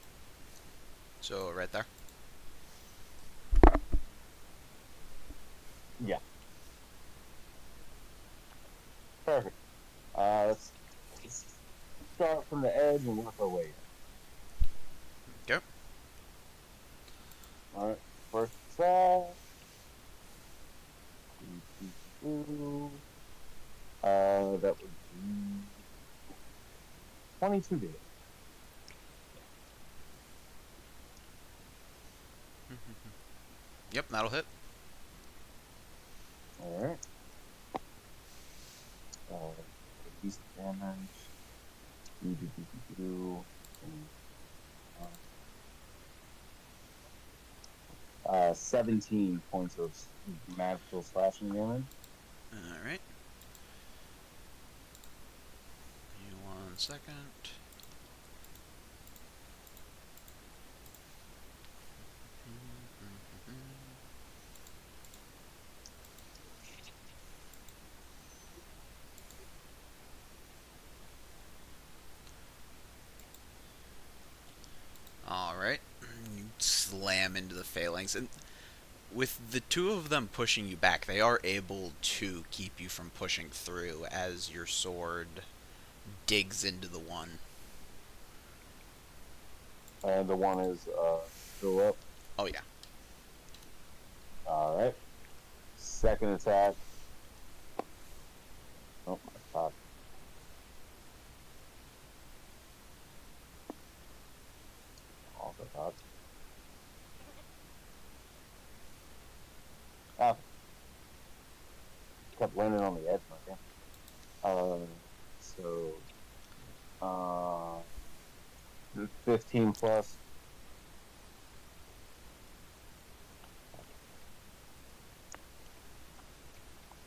So, right there. Yeah. Perfect. Let's start from the edge and work our way. Go. Alright, first attack. That would be 22 damage. Yep, that'll hit. Alright. Decent damage. 17 points of magical slashing damage. Alright. Give me 1 second. Alright. You slam into the phalanx, and with the 2 of them pushing you back, they are able to keep you from pushing through as your sword digs into the one. And the one is still up. Oh, yeah. Alright. Second attack. Oh, my God. Also top. Ah. Kept landing on the edge, my friend. So, 15 plus.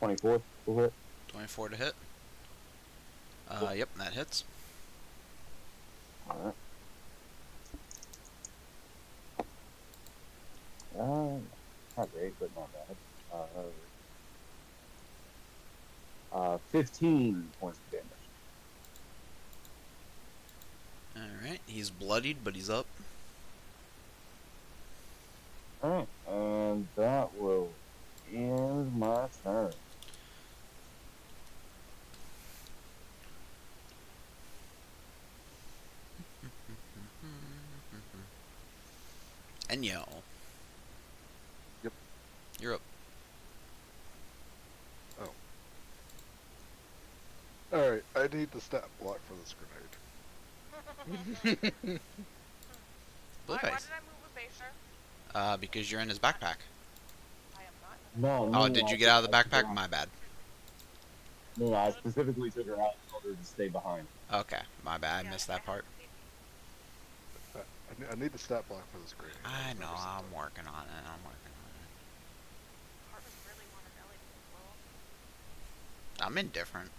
24 to hit. 24 to hit. Cool. Yep, that hits. Alright. Not great, but not bad. 15 points of damage. Alright, he's bloodied, but he's up. Alright, and that will end my turn. Enyo. Yep. You're up. Alright, I need the stat block for this grenade. Blue Why face. did I move with Basher? Because you're in his backpack. I am not. No, Oh, did you get out of the backpack? My bad. No, I specifically took her out in order to stay behind. Okay, my bad. I Yeah, missed that part. I need the stat block for this grenade. I know. Never said I'm that. working on it. I'm working on Harvest really wanted Ellie to it. roll. I'm indifferent.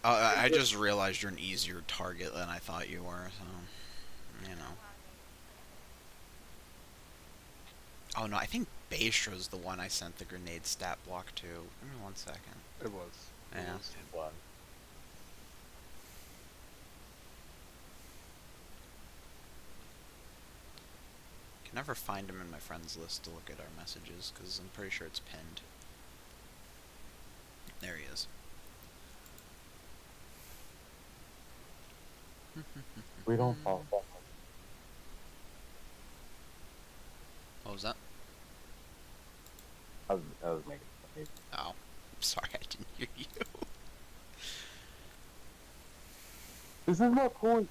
I just realized you're an easier target than I thought you were. So, you know. Oh no, I think Baystro's the one I sent the grenade stat block to. Give me 1 second. It was. It Yeah. was. One. Can never find him in my friends list to look at our messages because I'm pretty sure it's pinned. There he is. We don't talk that much. What was that? I was making a Oh, sorry, I didn't hear you. This is my point.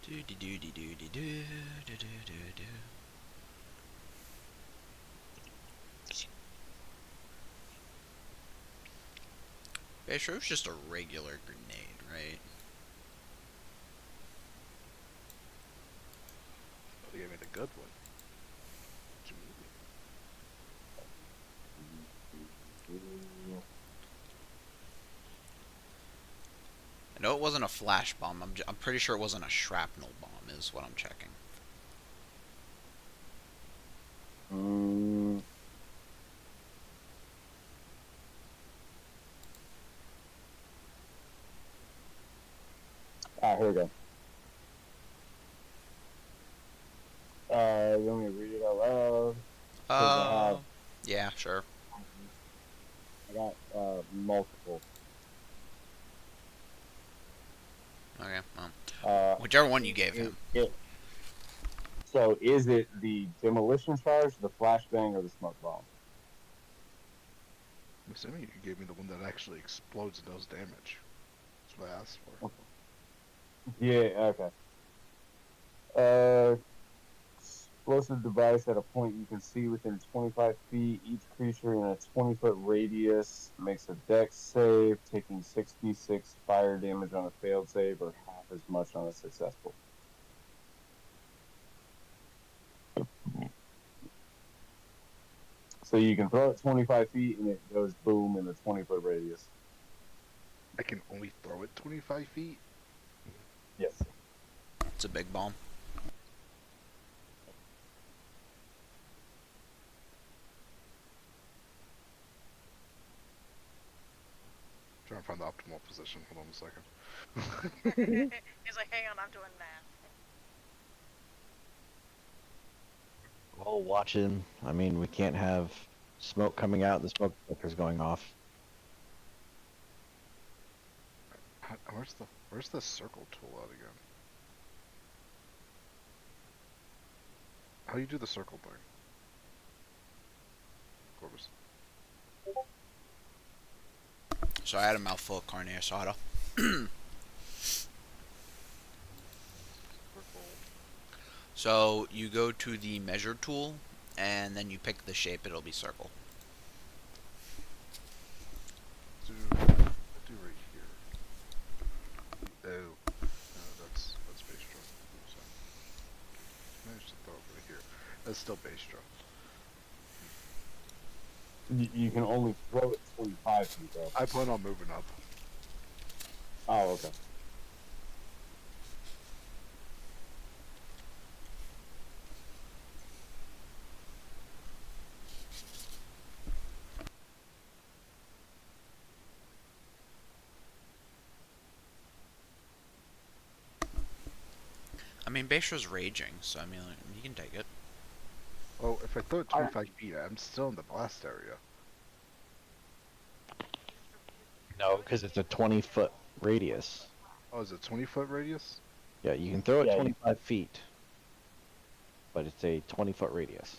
Do do do do do do do do do do. Baystro's just a regular grenade, right? They gave me the good one. What you mean? I know it wasn't a flash bomb. I'm pretty sure it wasn't a shrapnel bomb. Is what I'm checking. Mm. Here we go. You want me to read it out loud? 'Cause Yeah, sure. I got multiple. Okay, well, whichever one you gave him. So is it the demolition charge, the flashbang, or the smoke bomb? I'm assuming you gave me the one that actually explodes and does damage. That's what I asked for. Yeah, okay. Explosive device at a point you can see within 25 feet. Each creature in a 20-foot radius makes a dex save, taking 66 fire damage on a failed save or half as much on a successful. So you can throw it 25 feet and it goes boom in a 20-foot radius. I can only throw it 25 feet? Yes. It's a big bomb. Trying to find the optimal position. Hold on a second. He's like, hang on, I'm doing math. Well, watching. I mean, we can't have smoke coming out. The smoke detector's going off. Where's the circle tool at again? How do you do the circle thing? Corvus. So I had a mouthful of carne asada. So you go to the measure tool, and then you pick the shape. It'll be circle. Do right here. Oh, no, that's base drum. So managed to throw it right here. That's still base drum. You can only throw it 25 feet, though. I plan on moving up. Oh, okay. I mean, Beisha's raging, so I mean, like, you can take it. Oh, if I throw it 25 feet, I'm still in the blast area. No, because it's a 20-foot radius. Oh, is it 20-foot radius? Yeah, you can throw it Yeah, 25 feet, but it's a 20-foot radius.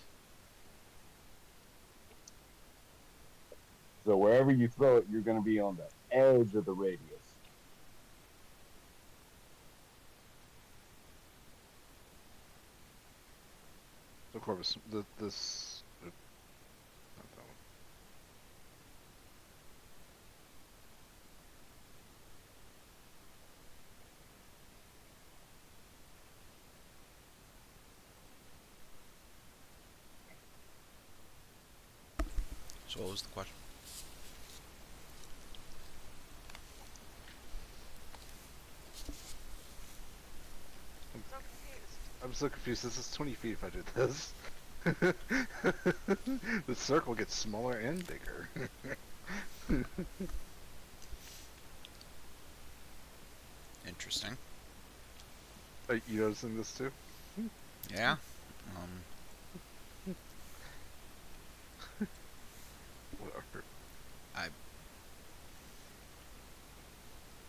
so wherever you throw it, you're going to be on the edge of the radius. So Corvus, this. Not that one. So what was the question? So confused. I'm so confused. This is 20 feet if I do this. The circle gets smaller and bigger. Interesting. Are you noticing this too? Yeah. Whatever.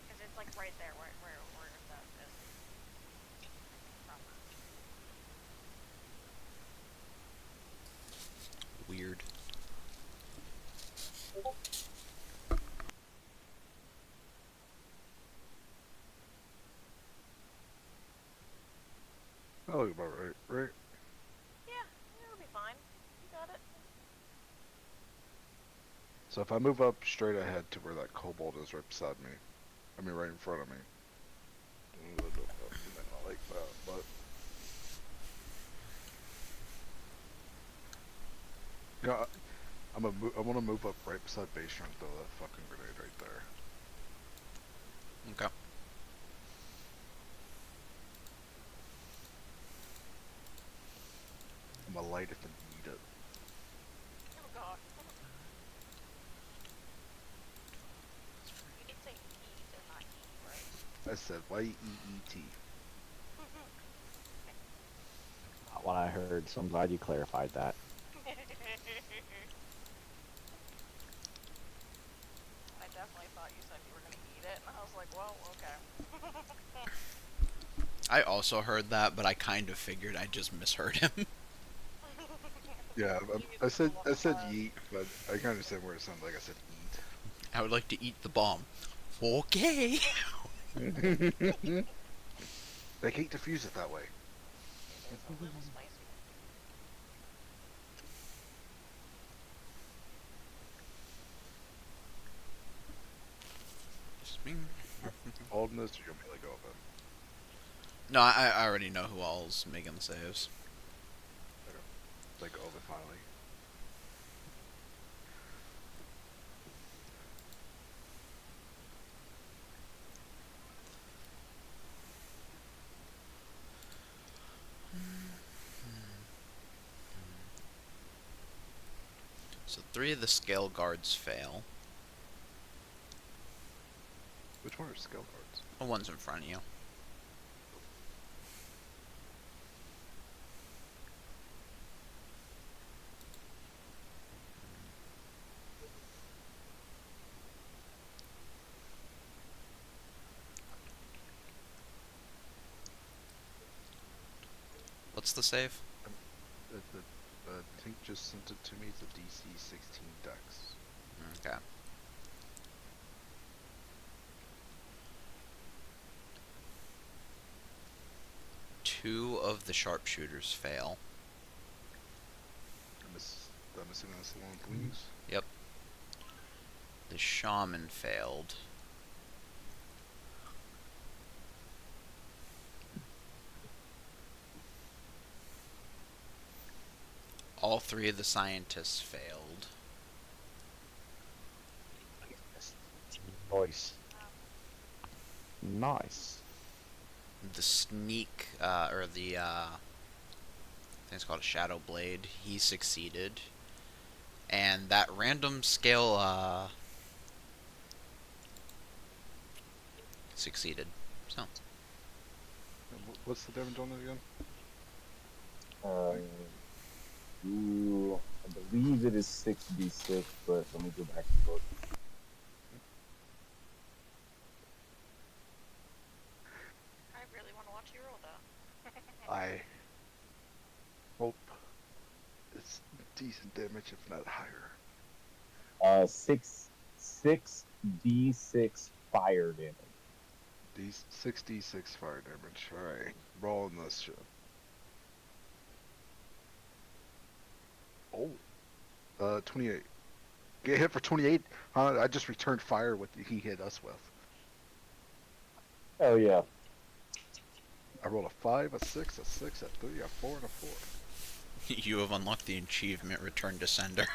Because it's like right there where that is. From. Weird. That look about right, right? Yeah, it'll be fine. You got it. So if I move up straight ahead to where that kobold is right beside me, I mean right in front of me. You might not like that, but yeah, I want to move up right beside base and throw that fucking grenade right there. Okay. I'm gonna light it and eat it. Oh god. You did say eat and not eat, right? I said Y-E-E-T. Not what I heard, so I'm glad you clarified that. I definitely thought you said you were gonna eat it, and I was like, well, okay. I also heard that, but I kind of figured I just misheard him. Yeah, You get the I said full, yeet, but I can understand where it sounded like I said I would like to eat the bomb. Okay. eat. They can't defuse it that way. It is a little spicy. Holding this, you're gonna be like, oh, man. No, I already know who all's making the saves. It's like, oh, finally. So 3 of the scale guards fail. Which one are skill cards? The one's in front of you. What's the save? Tink just sent it to me. It's a DC 16 dex. Okay. Two of the sharpshooters fail. I'm assuming that's the one with wings. Yep. The shaman failed. All three of the scientists failed. Nice. Nice. The sneak, or the, I think it's called a shadow blade, he succeeded. And that random scale, succeeded. So, What's the damage on it again? Uh, I believe it is 6d6, but let me go back and look. I really want to watch you roll though. I hope it's decent damage, if not higher. 6d6 fire damage. 6d6 fire damage. Alright, rolling this shit. Oh, 28. Get hit for 28? Huh? I just returned fire with he hit us with. Oh yeah. I rolled a 5, a 6, a 6, a 3, a 4, and a 4. you have unlocked the achievement Return to Sender.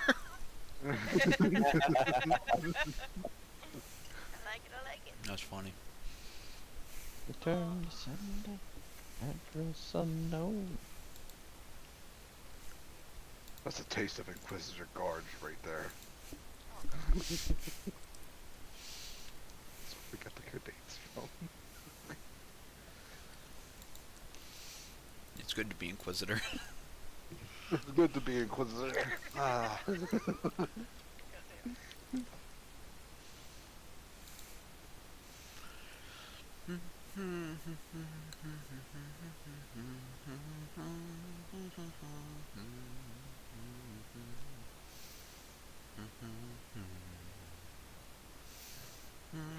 I like it. I like it. That's funny. Return to sender. Address unknown. That's a taste of Inquisitor Guards right there. Oh, God. That's where we got the grenades from. It's good to be Inquisitor. It's good to be Inquisitor. Ah. Goddamn.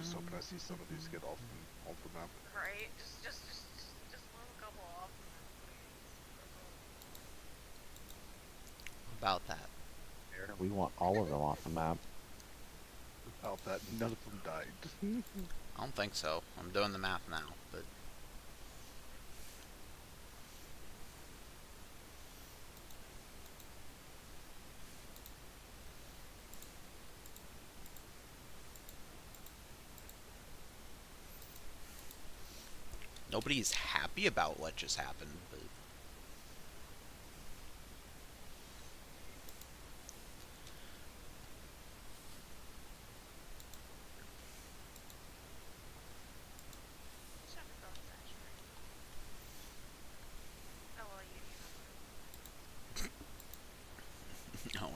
Just hoping I see some of these get off the map. Right? Just move a couple off and then please. That's all. About that. We want all of them off the map. Without that, none of them died. I don't think so. I'm doing the math now, but nobody's happy about what just happened. But Just have to bonus action, right? Oh, well, you have no.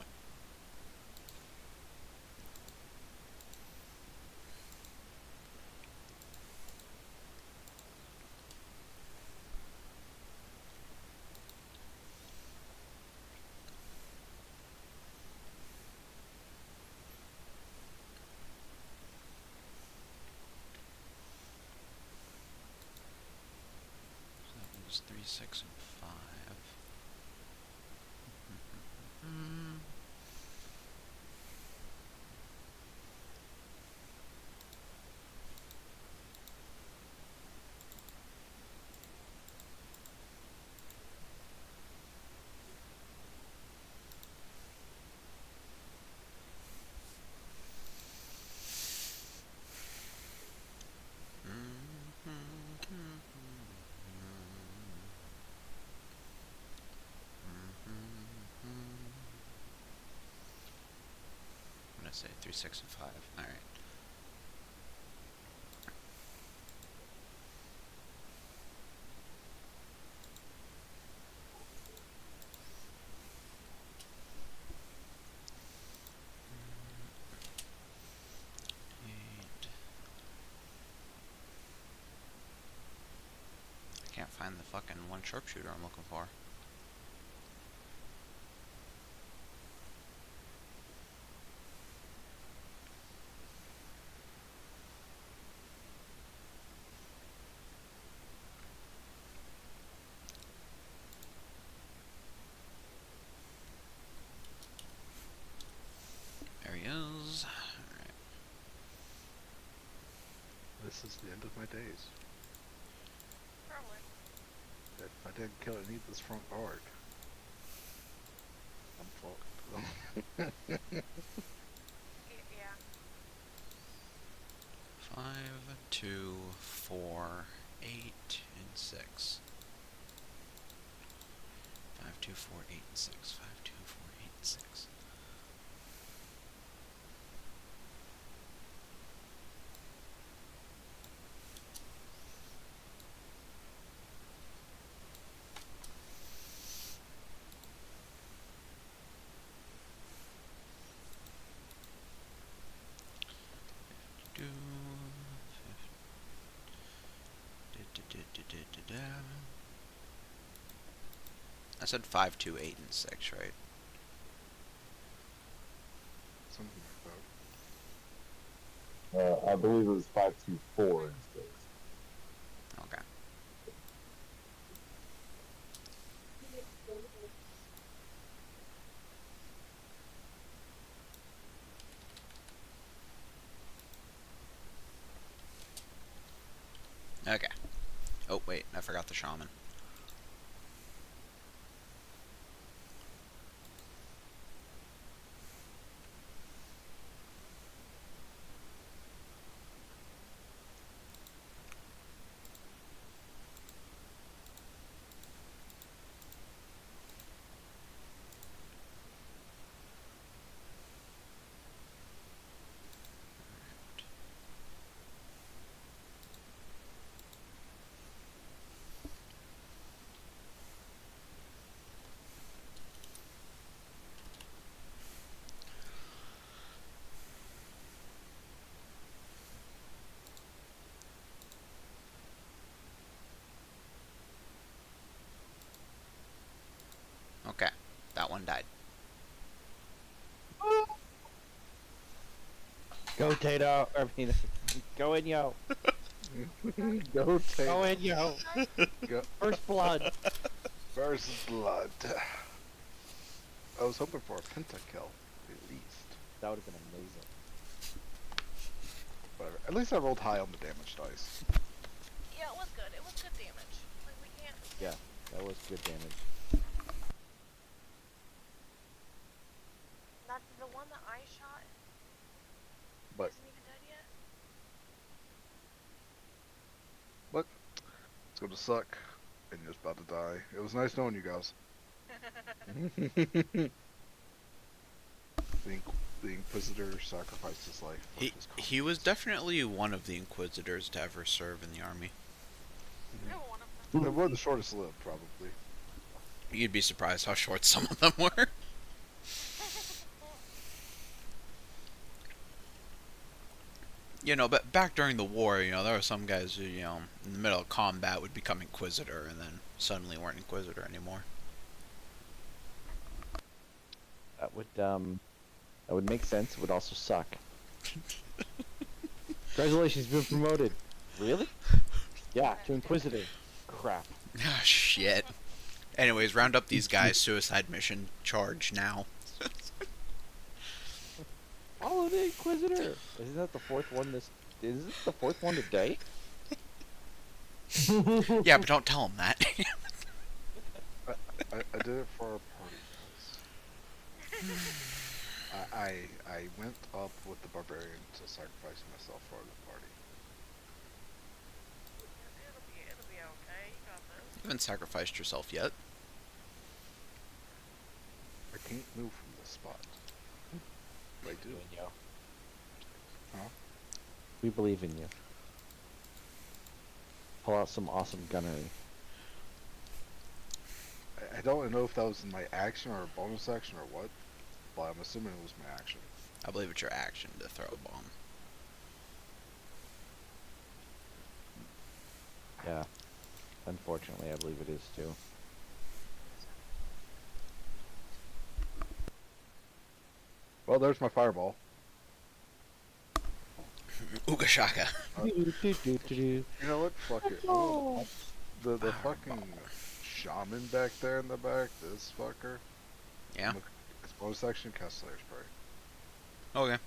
So that was 3, 6, and 5. I'm gonna say 3, 6, and 5. All right. Eight. I can't find the fucking one sharpshooter I'm looking for. this is the end of my days. Probably. If I didn't kill any of this front guard, I'm fucked. Yeah. 5, 2, 4, 8, and 6. 5, 2, 4, 8, and 6. 5, 2, 4, 8, and 6. Do. I said 5, 2, 8, and 6, right? Something like that. I believe it was 524 instead. Okay. Okay. Oh, wait, I forgot the shaman. Okay, that one died. Go Tato. I mean, go in yo. Go take. Go in yo. Go. First blood. First blood. I was hoping for a pentakill, at least. That would have been amazing. Whatever. At least I rolled high on the damage dice. Yeah, it was good. It was good damage. Like, we can't. Yeah, that was good damage. Not the one that I shot But isn't even dead yet. look, it's gonna suck, and you're just about to die. It was nice knowing you guys. The Inquisitor sacrificed his life. For his He was cause. definitely one of the Inquisitors to ever serve in the army. We were one of them. They were the shortest lived, probably. You'd be surprised how short some of them were. You know, but back during the war, you know, there were some guys who, you know, in the middle of combat would become Inquisitor and then suddenly weren't Inquisitor anymore. That would make sense. It would also suck. Congratulations, you've been promoted. Really? Yeah, to Inquisitor. Crap. Ah, shit. Anyways, round up these guys. Suicide mission charge now. Follow the Inquisitor. Isn't that the fourth one this? Is this the fourth one today? Yeah, but don't tell him that. I did it for our party, guys. I went up with the barbarian to sacrifice myself for the party. It'll be okay. You got this. You haven't sacrificed yourself yet. I can't move from this spot. But I do. Believe in you. Huh? We believe in you. Pull out some awesome gunnery. I don't know if that was in my action or a bonus action or what, but I'm assuming it was my action. I believe it's your action to throw a bomb. Yeah. Unfortunately, I believe it is too. Well, there's my fireball. Ooga shaka. You know what? Fuck it. The fucking shaman back there in the back, this fucker. Yeah. It's bonus action, cast Slayer Spray. Okay.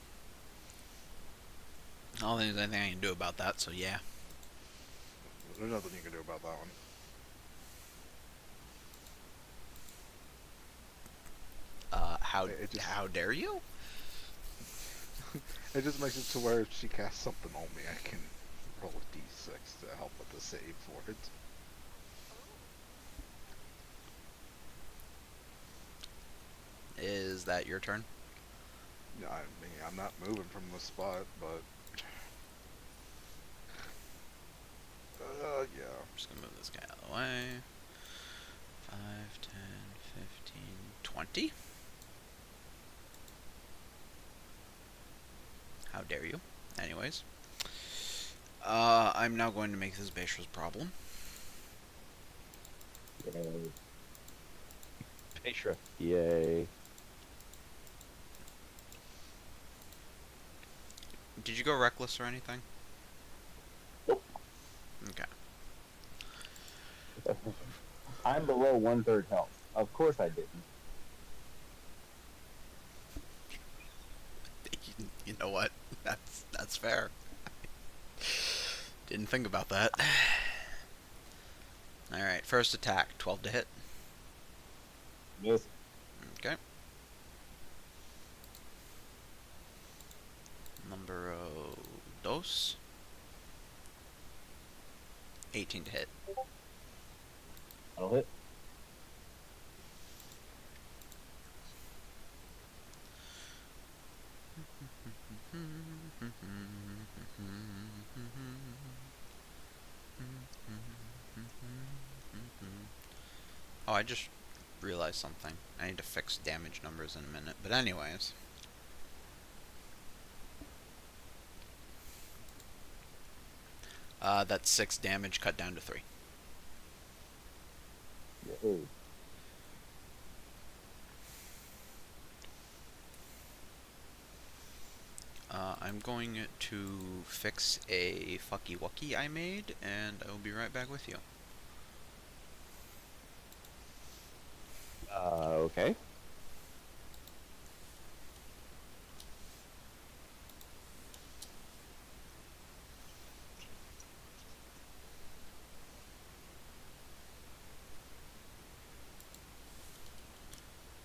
don't think there's anything I can do about that, so yeah. There's nothing you can do about that one. It just How dare you? it just makes it to where if she casts something on me, I can roll a d6 to help with the save for it. Is that your turn? Yeah, I mean, I'm not moving from the spot, but yeah. I'm just gonna move this guy out of the way. 5, 10, 15, 20. How dare you? Anyways. I'm now going to make this Beishra's problem. Yay. Petra. Yay. Did you go reckless or anything? Nope. Okay. I'm below 1/3 health. Of course I didn't. You know what? That's fair. Didn't think about that. Alright, first attack, 12 to hit. Miss. Okay. Number dos. 18 to hit. That'll hit. Oh, I just realized something. I need to fix damage numbers in a minute. But anyways. That's 6 damage cut down to 3. Yay. I'm going to fix a fucky wucky I made, and I will be right back with you. Okay.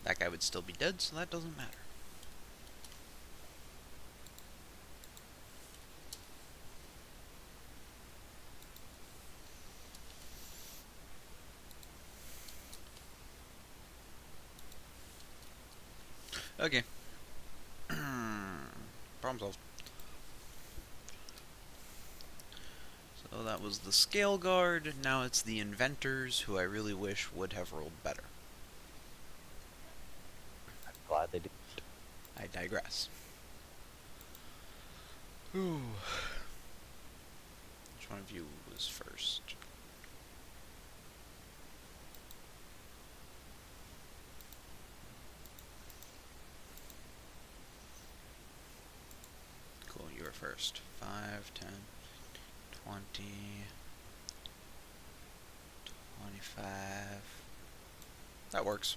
That guy would still be dead, so that doesn't matter. Okay. Problem solved. So that was the Scale Guard, now it's the Inventors, who I really wish would have rolled better. I'm glad they did. I digress. Ooh. Which one of you was first? Cool, you were first. 5, 10, 20, 25. That works.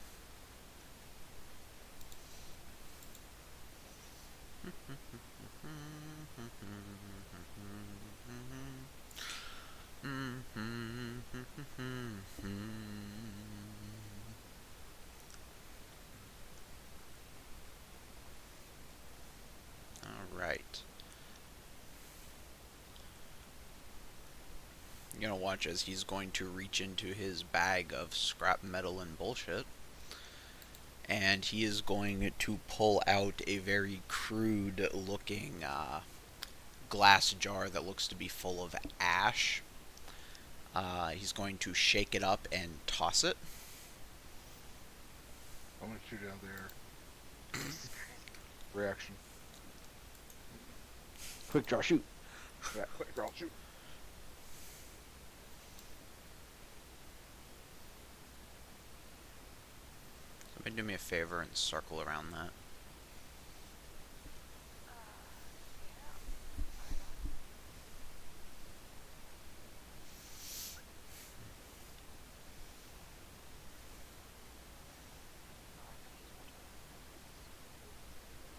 Alright. You're gonna watch as he's going to reach into his bag of scrap metal and bullshit. And he is going to pull out a very crude looking glass jar that looks to be full of ash. He's going to shake it up and toss it. I'm gonna shoot out there. Reaction. Quick draw, shoot. Yeah, quick draw, shoot. Somebody do me a favor and circle around that.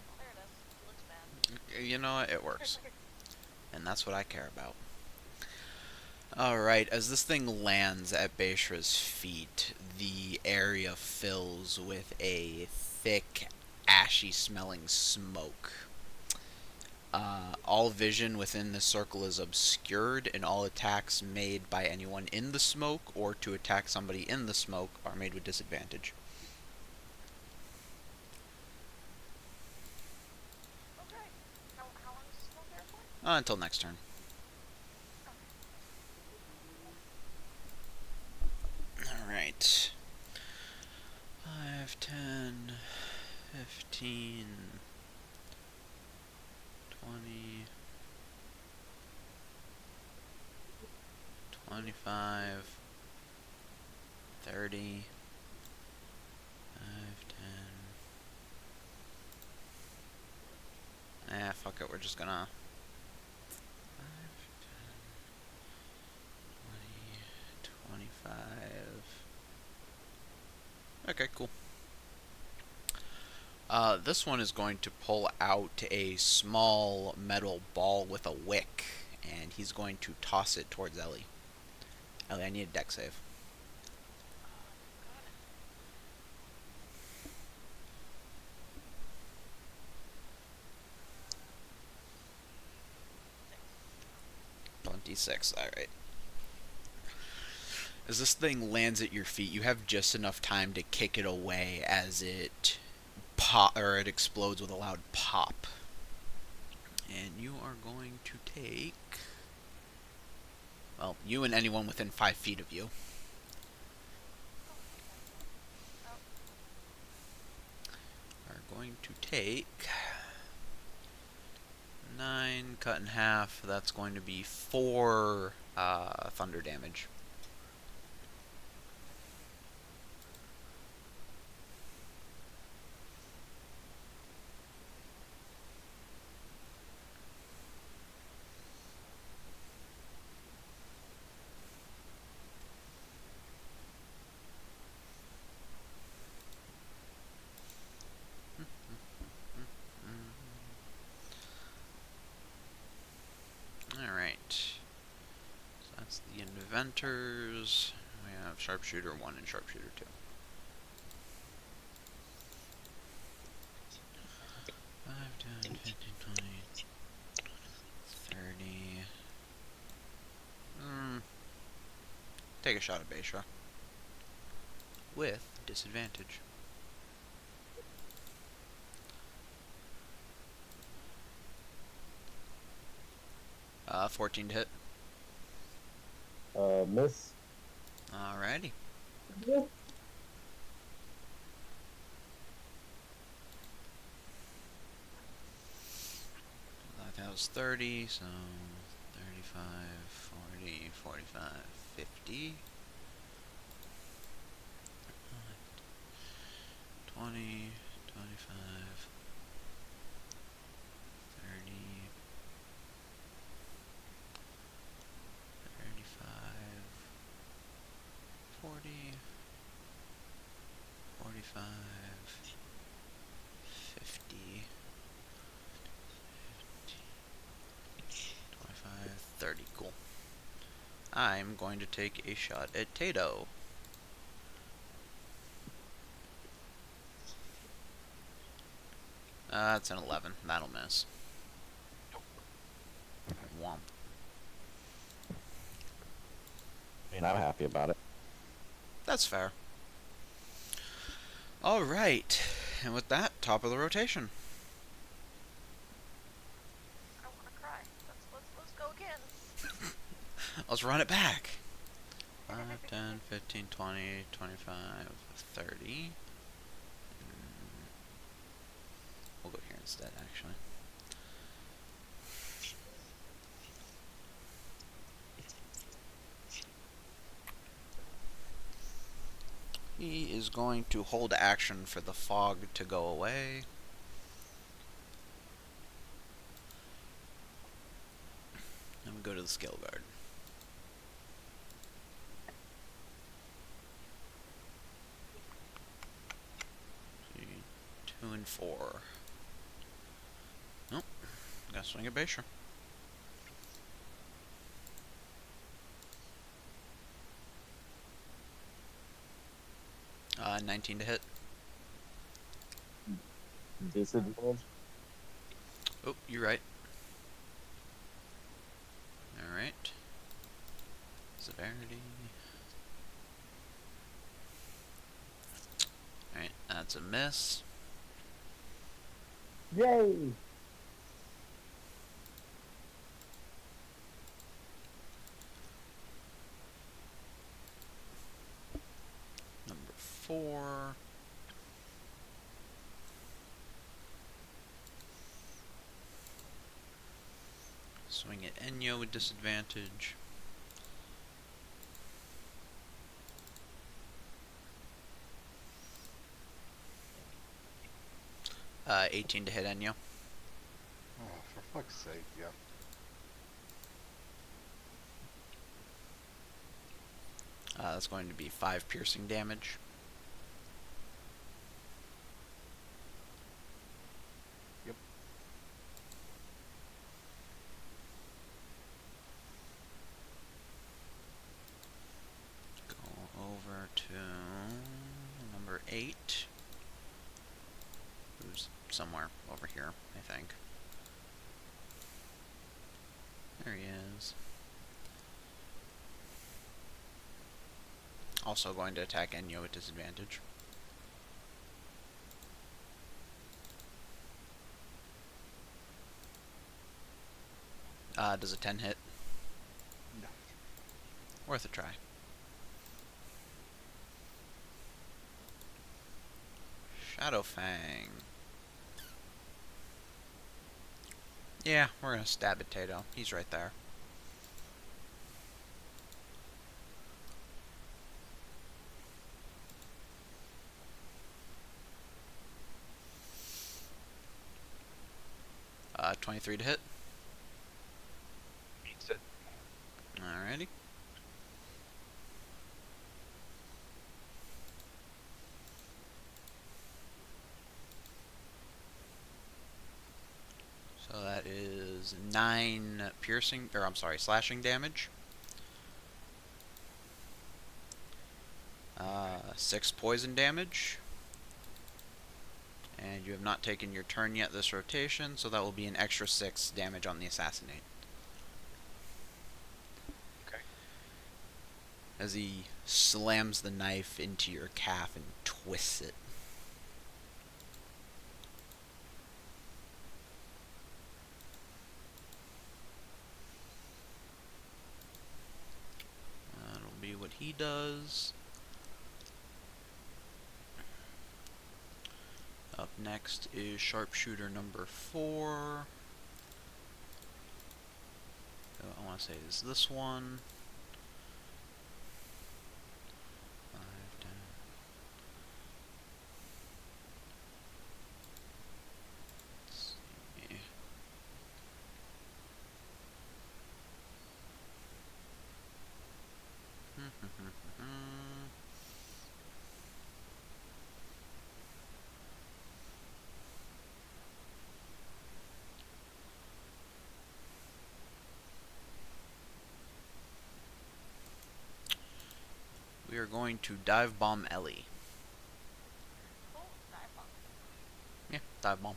Oh, there it is. It looks bad. You know what? It works. And that's what I care about. Alright, as this thing lands at Beishra's feet, the area fills with a thick, ashy smelling smoke. All vision within the circle is obscured, and all attacks made by anyone in the smoke or to attack somebody in the smoke are made with disadvantage. Okay. How long is the smoke there for? Until next turn. Alright. 5, 10, 15, 20, 25, 30, 5, 10. Fuck it, we're just gonna 5, 10, 20, 25. Okay, cool. This one is going to pull out a small metal ball with a wick, and he's going to toss it towards Ellie. Ellie, I need a deck save. Got it. 26, alright. As this thing lands at your feet, you have just enough time to kick it away as it it explodes with a loud pop. And you are going to take, well, you and anyone within 5 feet of you. Oh, okay. Are going to take 9 cut in half. That's going to be 4 thunder damage. Alright. So that's the inventors. We have sharpshooter 1 and sharpshooter 2. 5, 10, 15, 20, 30. Take a shot at Beishra. With disadvantage. 14 to hit. Miss. Alrighty. That was 30, so 35, 40, 45, 50. 20, 25, 30, 35, 40, 45, 50, 25, 30. Cool. I'm going to take a shot at Tato. That's an 11. That'll miss. Womp. I mean, I'm happy about it. That's fair. Alright. And with that, top of the rotation. I don't want to cry. Let's go again. Let's run it back. 5, 10, 15, 20, 25, 30. We'll go here instead, actually. He is going to hold action for the fog to go away. And we go to the skill guard. 2 and 4. Nope. Gotta swing at Beishra. 19 to hit. Disadvantage. Oh, you're right. Alright. Severity. Alright, that's a miss. Yay! Number 4. Swing at Enyo with disadvantage. 18 to hit Enyo. Oh, for fuck's sake, yeah. That's going to be 5 piercing damage. Yep. Go over to number 8. Who's somewhere over here, I think. There he is. Also going to attack Enyo at disadvantage. Does a 10 hit? No. Worth a try. Shadowfang. Yeah, we're gonna stab at Tato. He's right there. Uh, 23 to hit. Beats it. Alrighty. So that is 9 piercing, or I'm sorry, slashing damage. 6 poison damage. And you have not taken your turn yet this rotation, so that will be an extra 6 damage on the assassinate. Okay. As he slams the knife into your calf and twists it. That'll be what he does. Up next is sharpshooter number 4. So I want to say is this one. 5, 10. Let's see. We are going to dive bomb Ellie. Cool. Dive bomb. Yeah, dive bomb.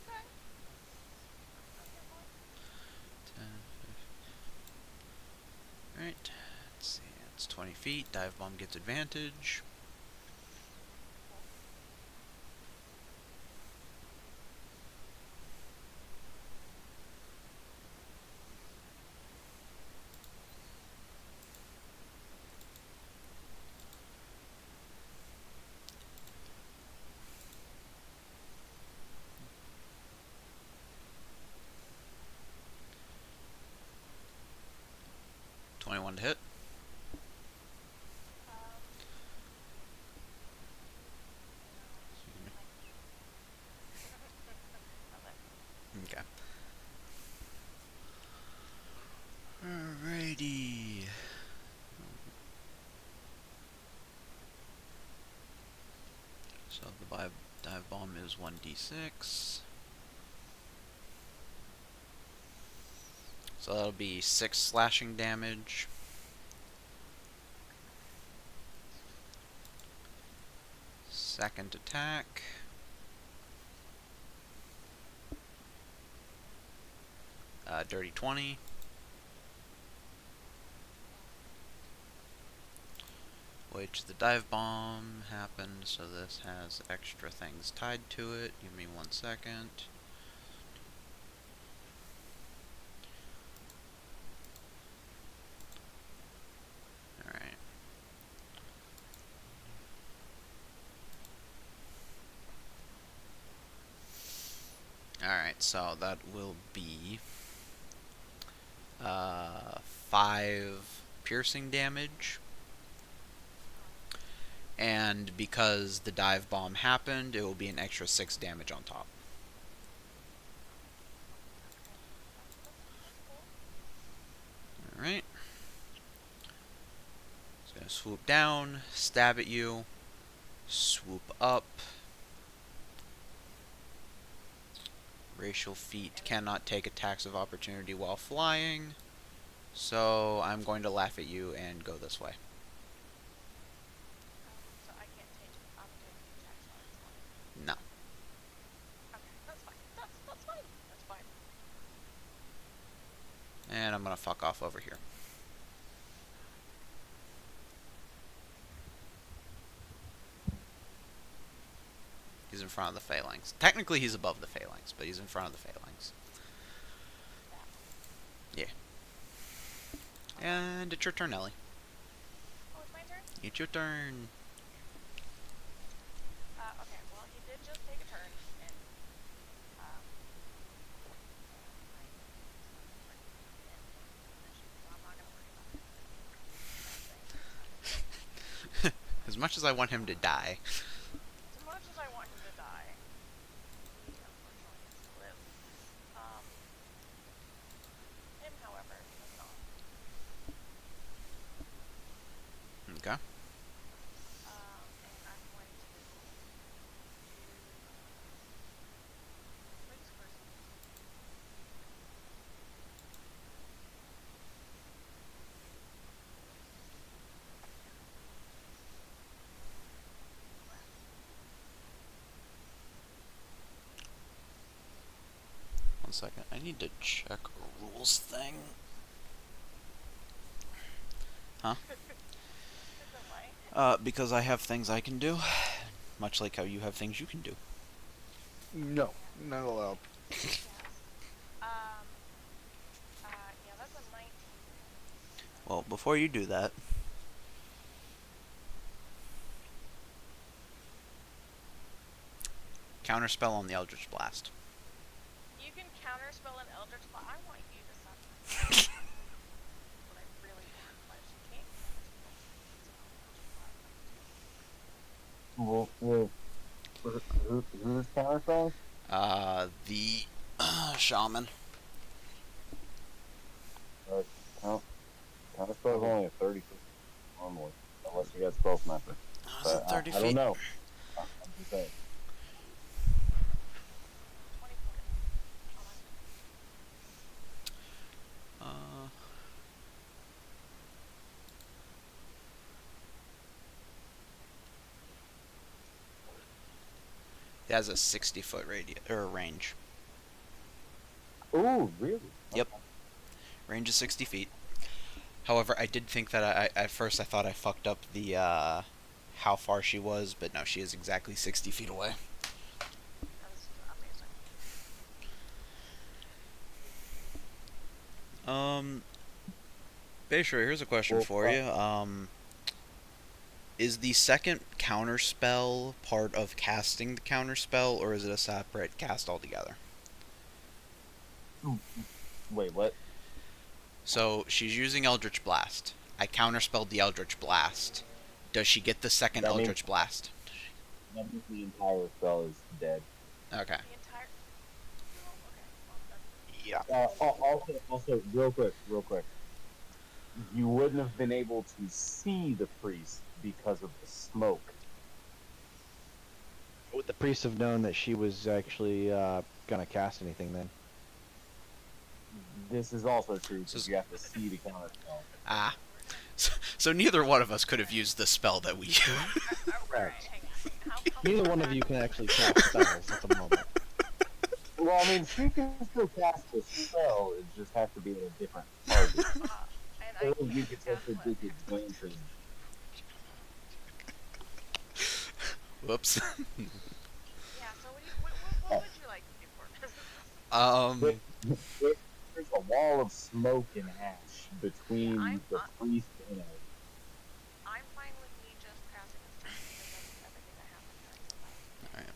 Okay. I'll get one. 10, 15. Alright, let's see, it's 20 feet. Dive bomb gets advantage. Cool. 21 to hit. Um. Okay. Alrighty. So the dive bomb is 1d6. So that'll be 6 slashing damage. Second attack. Dirty 20. Which the dive bomb happened, so this has extra things tied to it. Give me 1 second. Alright. Alright, so that will be 5 piercing damage. And because the dive bomb happened, it will be an extra 6 damage on top. That's cool. Alright. It's gonna swoop down, stab at you, swoop up. Racial feat cannot take attacks of opportunity while flying. So I'm going to laugh at you and go this way. So I can't take opportunity attacks while it's flying. No. Okay, that's fine. That's fine. That's fine. And I'm gonna fuck off over here. He's in front of the phalanx. Technically he's above the phalanx, but he's in front of the phalanx. Yeah. And it's your turn, Ellie. Oh, it's my turn? It's your turn. Okay, well, he did just take a turn, and, so I'm not gonna worry about it. As much as I want him to die. As much as I want him to die, he unfortunately gets to live. Him, however, does not. Okay. And I'm going to do freeze person. One second. I need to check a rules thing. Huh? Why? Because I have things I can do. Much like how you have things you can do. No, not allowed. Yes. Yeah, that's a 19. Well, before you do that, counterspell on the Eldritch Blast. You can counterspell an Eldritch Blast. I want you to suffer. But I really want, but you can't counterspell an Eldritch Blast. Who's counterspelling? The shaman. Counterspell is only a 30 foot normally, unless you got spellsmaster. Is it But 30 I feet? don't know. I'm just saying. 24. It has a 60-foot radius or range. Ooh, really? Yep. Range is 60 feet. However, I did think that at first I thought I fucked up the how far she was, but no, she is exactly 60 feet away. That's amazing. Bayshore, here's a question Well, for you. Is the second counterspell part of casting the counterspell, or is it a separate cast altogether? Wait, what? So she's using Eldritch Blast. I counterspelled the Eldritch Blast. Does she get the second That means- Eldritch Blast? That means the entire spell is dead. Okay. The entire. Oh, okay. Well, that's, Yeah. Also, real quick. You wouldn't have been able to see the priest because of the smoke. Would the priest have known that she was actually gonna cast anything then? This is also true So- because you have to see the counterspell. Ah. So neither one of us could have used the spell that we used. Alright, hang on. How Neither one of you can actually cast spells at the moment. Well, I mean, she can still cast a spell. It just has to be at a different target. And I Or you can't could take cast the one next to it. disadvantage. Whoops. Yeah. So what Uh, would you like to do for us? there- um, there's a wall of smoke and ash Yeah, between the priest and Ellie. I'm fine with me just passing this turn because of everything that happened during the last alright.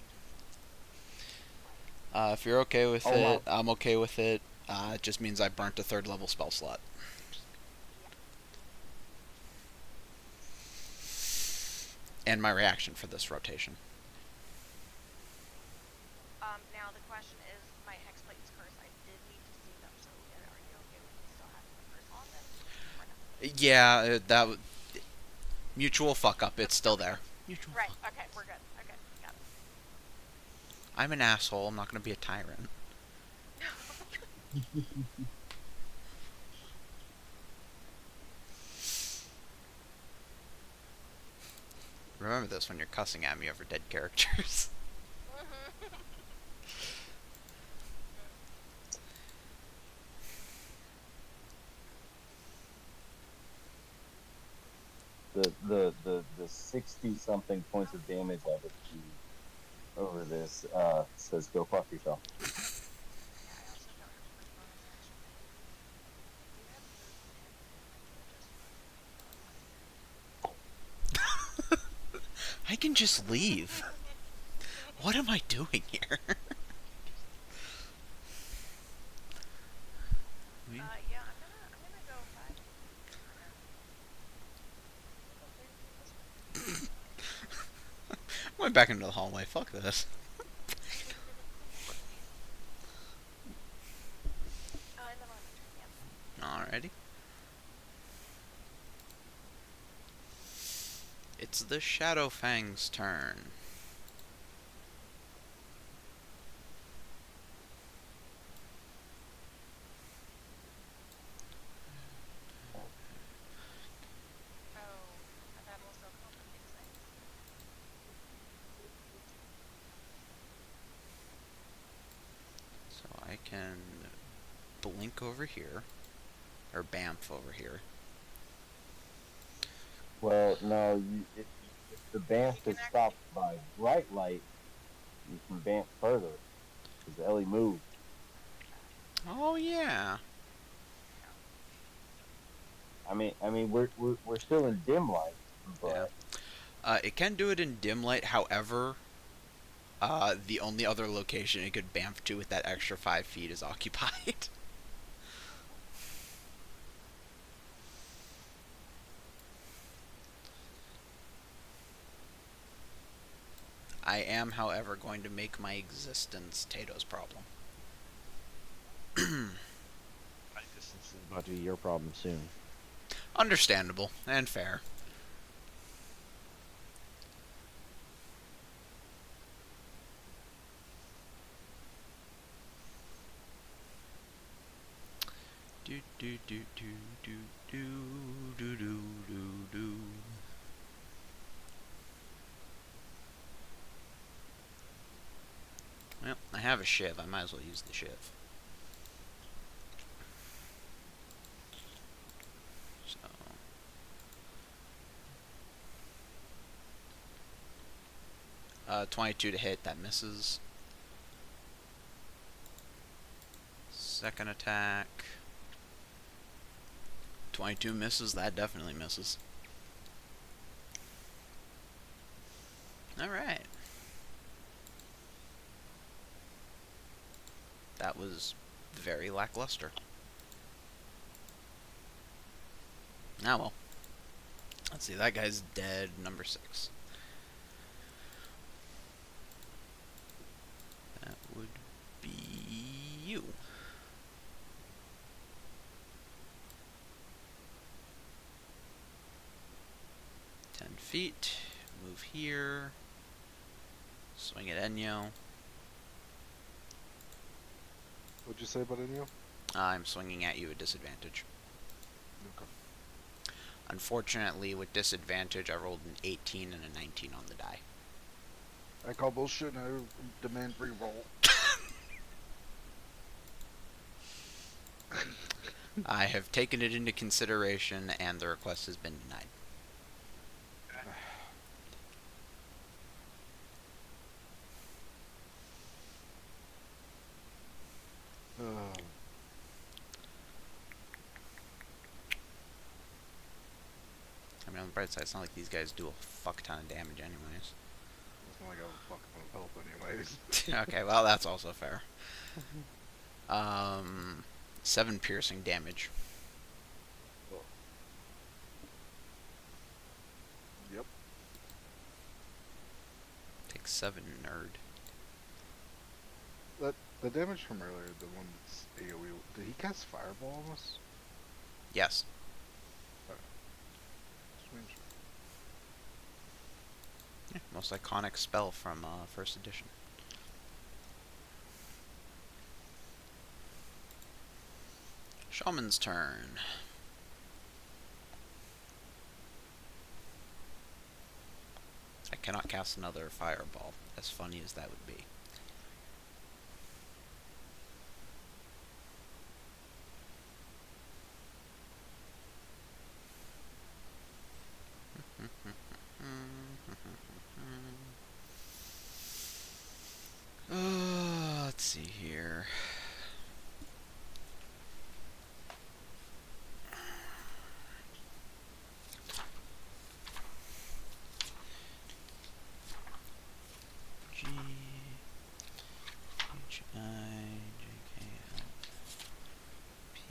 just like If you're okay with Oh it, my! I'm okay with it. It just means I burnt a third level spell slot. yeah. And my reaction for this rotation. Now the question is, my hex plates curse. I did need to see them. So are you okay with me still having the curse on them, or no? Yeah, mutual fuck up. It's still Okay. there. Mutual Right. fuck. Okay. We're good. Okay. Got it. I'm an asshole. I'm not gonna be a tyrant. Remember this when you're cussing at me over dead characters. The 60 something points of damage I've achieved over this says go fuck yourself. Yeah. I also don't have quick bonus action things. I do have movement, and I could just fucking teleport here. I can just leave. What am I doing here? Yeah. I'm gonna go back. Or no. I'm gonna go very through this way. I went back into the hallway. Fuck this. And then I'll have a turn. Yep. Alrighty. It's the Shadowfang's turn. Oh, that also complicates things. So I can blink over here. Or bamf over here. Well, no, if the You bamf can is actually. stopped by bright light, you can bamf further because Ellie moved. Oh yeah. Yeah. I mean, we're still in dim light, Yeah. but It can do it in dim light. However, the only other location it could bamf to with that extra 5 feet is occupied. I am, however, going to make my existence Tato's problem. My distance is about to be your problem soon. Understandable and fair. Do do do do do do do do do do. Well, I have a shiv. I might as well use the shiv. So, 22 to hit. That misses. Second attack. 22 misses. That definitely misses. Alright. That was very lackluster. Ah well. Let's see, that guy's dead. Number 6. That would be you. Feet. Move here. Swing at Enyo. What'd you say about Inyo? I'm swinging at you at disadvantage. Okay. Unfortunately, with disadvantage, I rolled an 18 and a 19 on the die. I call bullshit and I demand re-roll. I have taken it into consideration, and the request has been denied. Oh, I mean, on the bright side, it's not like these guys do a fuck ton of damage anyways. it's not like I have a fuck ton of health anyways. Okay, well, that's also fair. 7 piercing damage. Yep. Take 7, nerd. The damage from earlier, the one that's AoE, did he cast Fireball on us? Yes. Strange. Yeah, most iconic spell from first edition. Shaman's turn. I cannot cast another fireball, as funny as that would be. Let's see here. G H I J K L P.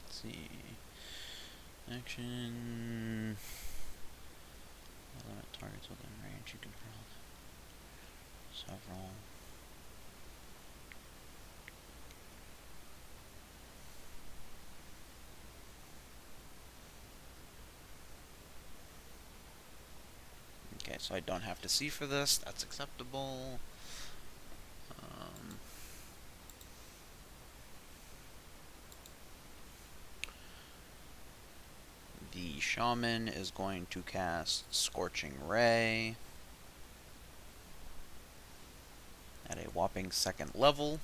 Let's see. Action. Limit targets within range. You can hurl several. Okay, so I don't have to see for this. That's acceptable. The shaman is going to cast Scorching Ray at a whopping 2nd level.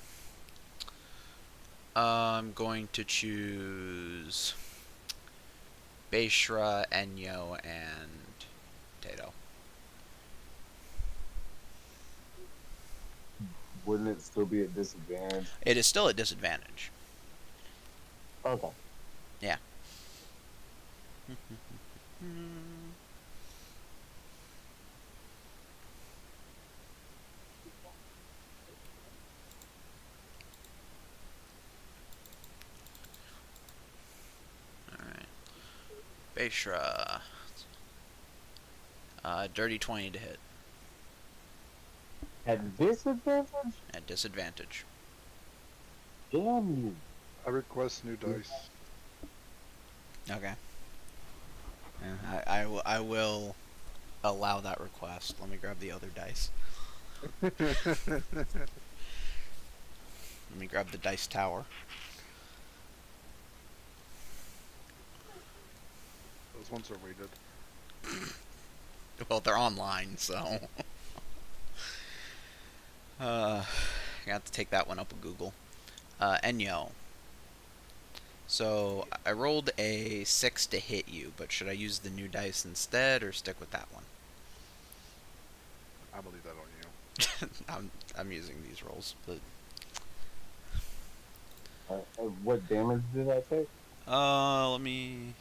I'm going to choose Beishra, Enyo, and Tato. Wouldn't it still be at disadvantage? It is still a disadvantage. Okay. Yeah. Alright. Beishra. Dirty 20 to hit. At disadvantage? At disadvantage. Damn you. I request new dice. Okay. Yeah, I will allow that request. Let me grab the other dice. Let me grab the dice tower. Those ones are weighted. Well, they're online, so. I have to take that one up with Google. Enyo. So, I rolled a 6 to hit you, but should I use the new dice instead, or stick with that one? I believe that on you. I'm using these rolls, but... What damage did I take? Let me...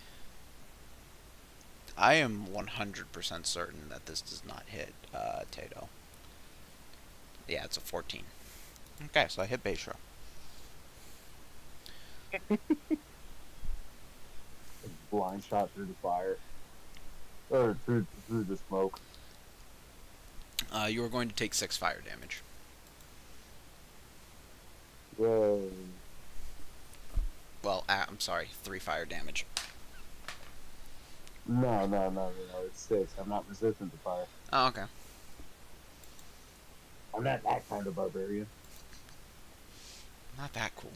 I am 100% certain that this does not hit, Tato. Yeah, it's a 14. Okay, so I hit Beishra. Blind shot through the fire. Or through the smoke. You are going to take 6 fire damage. Whoa. Well, I'm sorry, 3 fire damage. No. It's 6. I'm not resistant to fire. Oh, okay. I'm not that kind of barbarian. not that cool.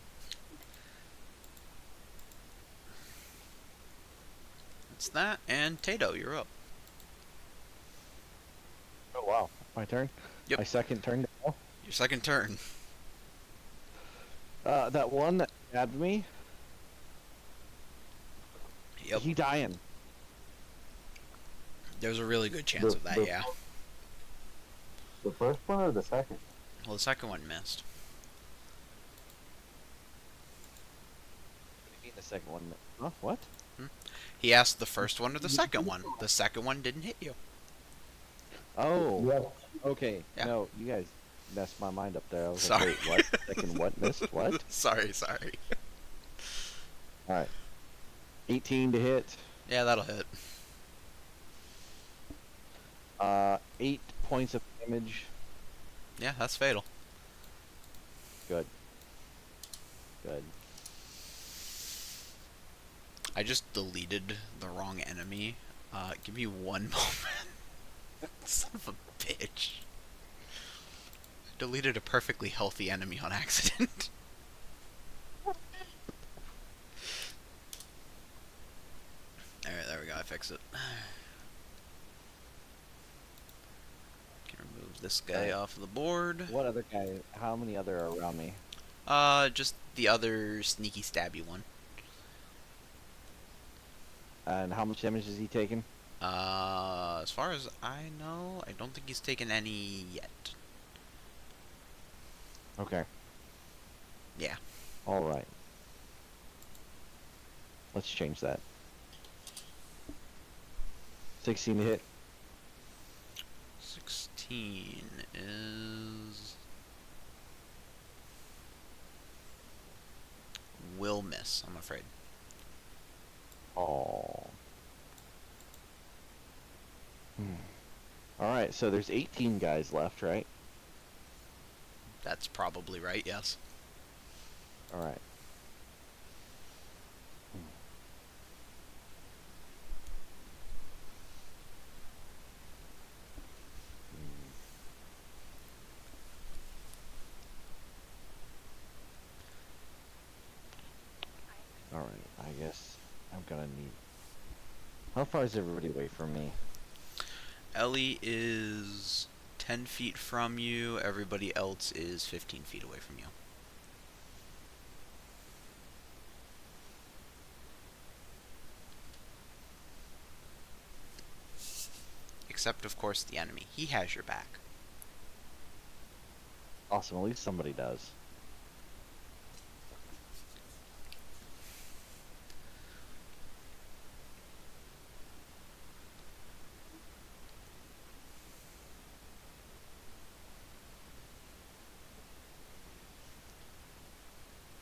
It's that, and Tato, you're up. Oh wow, my turn. Yep, My second turn. Now. your second turn. That one that stabbed me. Yep, He dying. there's a really good chance The, of that, the, yeah. the first one or the second? Well, the second one missed. What do you mean the second one? Huh? What? He asked the first one or the second one. The second one didn't hit you. Oh, Yeah. okay. Yeah. No, you guys messed my mind up there. I was Sorry. like, wait, what? Second what missed? What? sorry. All right. 18 to hit. Yeah, that'll hit. 8 points of damage. Yeah, that's fatal. Good. Good. I just deleted the wrong enemy. Give me one moment. Son of a bitch. I deleted a perfectly healthy enemy on accident. Alright, there we go, I fixed it. Can remove this guy Alright. off the board. What other guy? How many other are around me? Just the other sneaky stabby one. And how much damage is he taking? As far as I know, I don't think he's taken any yet. Okay. Yeah. All right. Let's change that. 16 to hit. 16 is... will miss, I'm afraid. Oh. All right. So there's 18 guys left, right? That's probably right, yes. All right. All right. I guess I'm gonna need. How far is everybody away from me? Ellie is 10 feet from you, everybody else is 15 feet away from you. Except, of course, the enemy. He has your back. Awesome. At least somebody does.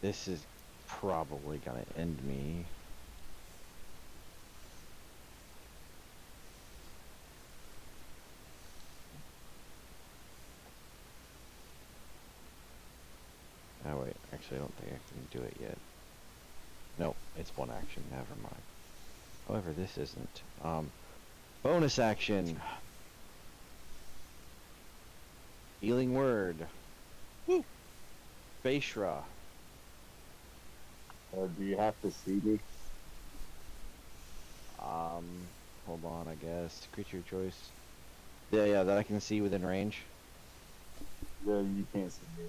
This is probably gonna end me. Oh wait, actually I don't think I can do it yet. No, it's one action, never mind. However, this isn't. Bonus action. Healing word. Woo! Bashra. Do you have to see me? Hold on, I guess. Creature choice. Yeah, that I can see within range. You can't see me.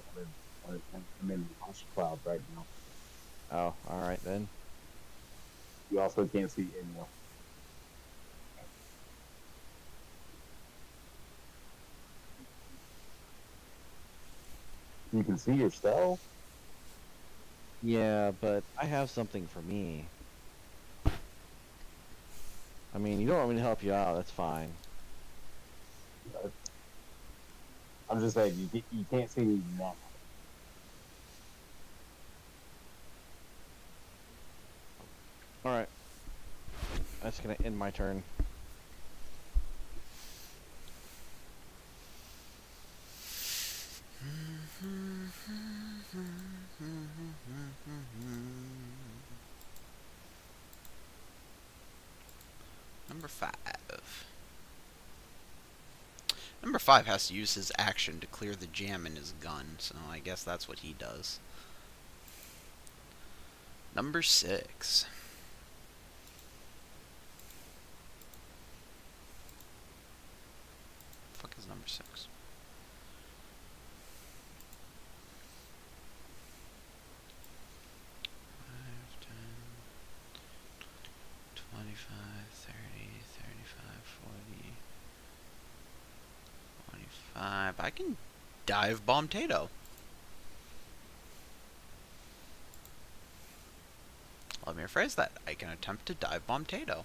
I'm in launch cloud right now. Oh, alright then. You also can't see anyone. You can see yourself. Yeah, but I have something for me. I mean, you don't want me to help you out, that's fine. I'm just saying, you can't see me now. Alright. That's gonna end my turn. Number 5. Number 5 has to use his action to clear the jam in his gun, so I guess that's what he does. Number 6. Fuck is number 6? 5, 10, 25, 30, 35, 40, 25. I can dive bomb Tato. Let me rephrase that. I can attempt to dive bomb Tato.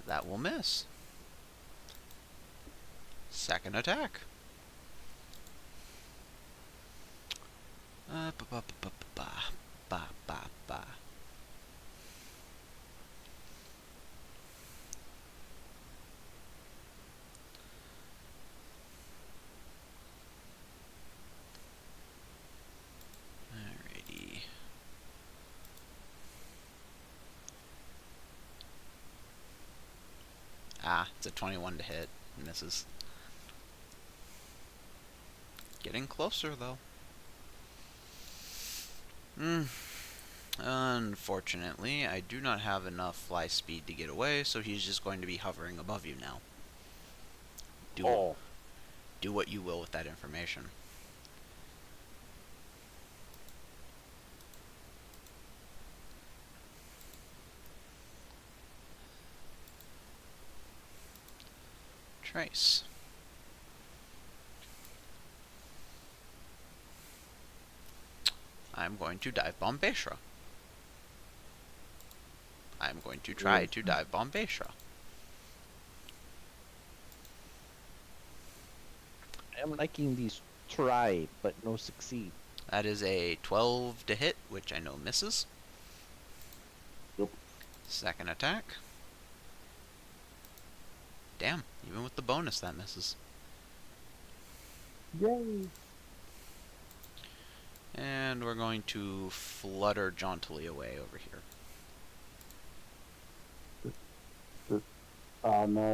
That will miss. Second attack. Ba ba ba ba ba ba ba. Alrighty. Ah, it's a 21 to hit. Misses. Getting closer though. Unfortunately, I do not have enough fly speed to get away, so he's just going to be hovering above you now. Do what you will with that information. Trace. I'm going to dive bomb Beshra. I'm going to try to dive bomb Beshra. I'm liking these try, but no succeed. That is a 12 to hit, which I know misses. Yep. Second attack. Damn, even with the bonus that misses. Yay! And we're going to flutter jauntily away over here. No,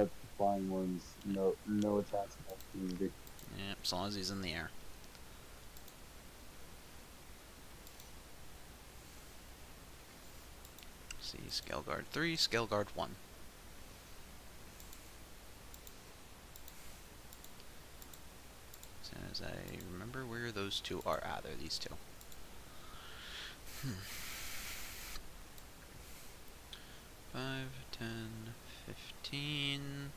it's the flying ones. No attacks of opportunity. Yep, as long as he's in the air. See, Scale Guard 3, Scale Guard 1. As soon as I remember where those two are. Ah, they're these two. 5, 10, 15.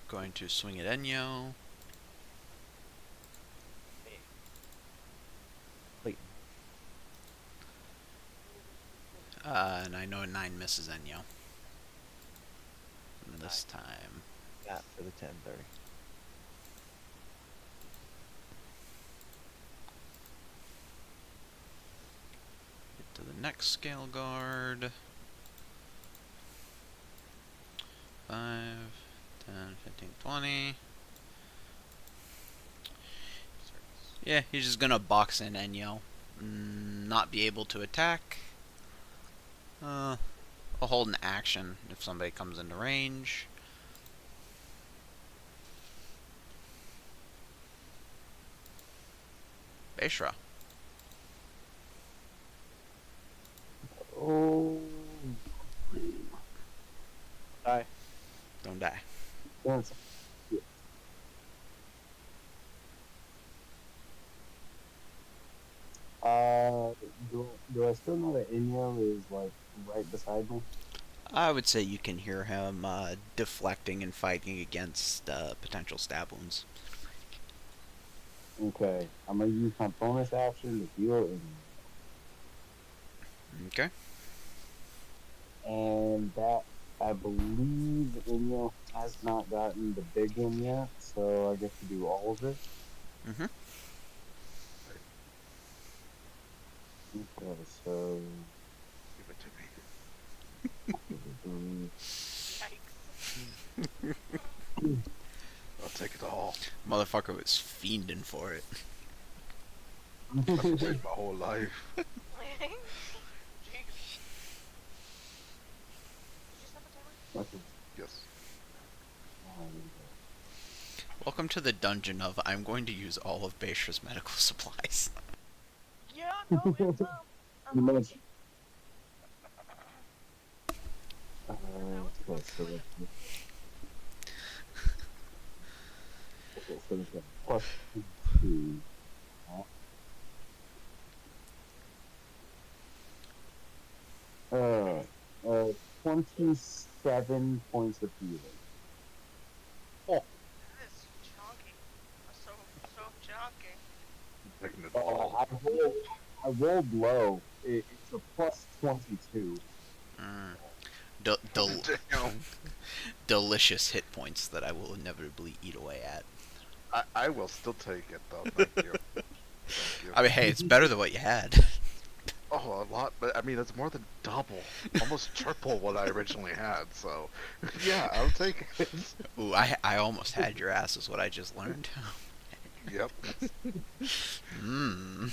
Going to swing at Enyo. Wait. And I know a 9 misses Enyo. This time. That for the 10:30. Get to the next Scale Guard. 5, 10, 15, 20. Yeah, he's just gonna box in Enyo. Not be able to attack. I'll hold an action if somebody comes into range. Beshra. Oh. Die. Don't die. That's do I still know that Inyo is like right beside me? I would say you can hear him deflecting and fighting against potential stab wounds. Okay, I'm gonna use my bonus action to heal Inyo. Okay. And that, I believe Inyo has not gotten the big one yet, so I get to do all of it. Mm-hmm. Okay, so Give it to me. Yikes. I'll take it all. Motherfucker was fiending for it. I've been waiting my whole life. Jeez. Did you stop a timer? Okay. Yes. Welcome to the dungeon of I'm going to use all of Baysher's medical supplies. Yeah, no, it's You mentioned. that was Okay, so fortunately a that's few. okay, so it's a plus 2. Uh, 27 points of healing. That is chunky. So chunky. Taking it Uh, all. I rolled, I rolled low. It's a plus 22. Mm. Del- del- Damn. delicious hit points that I will inevitably eat away at. I will still take it though. Thank you. Thank you. I mean, hey, it's better than what you had. Oh, a lot, but I mean that's more than double, almost triple what I originally had. So, yeah, I'll take it. Ooh, I almost had your ass, is what I just learned. Yep. Mmm.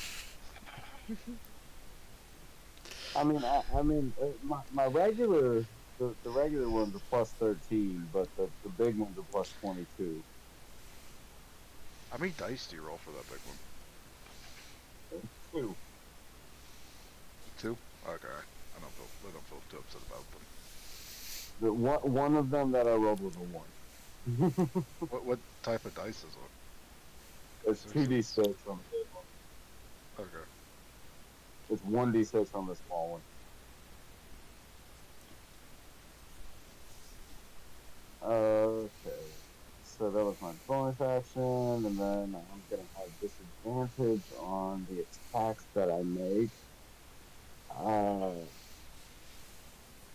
My regular, the regular ones are plus 13, but the big ones are plus 22. How many dice do you roll for that big one? 2. 2. Okay. I don't feel too upset about them. The one of them that I rolled was a 1. What type of dice is it? It's 2d6 on the big one. Okay. It's 1d6 on the small one. Okay. So that was my bonus action, and then I'm gonna have disadvantage on the attacks that I make.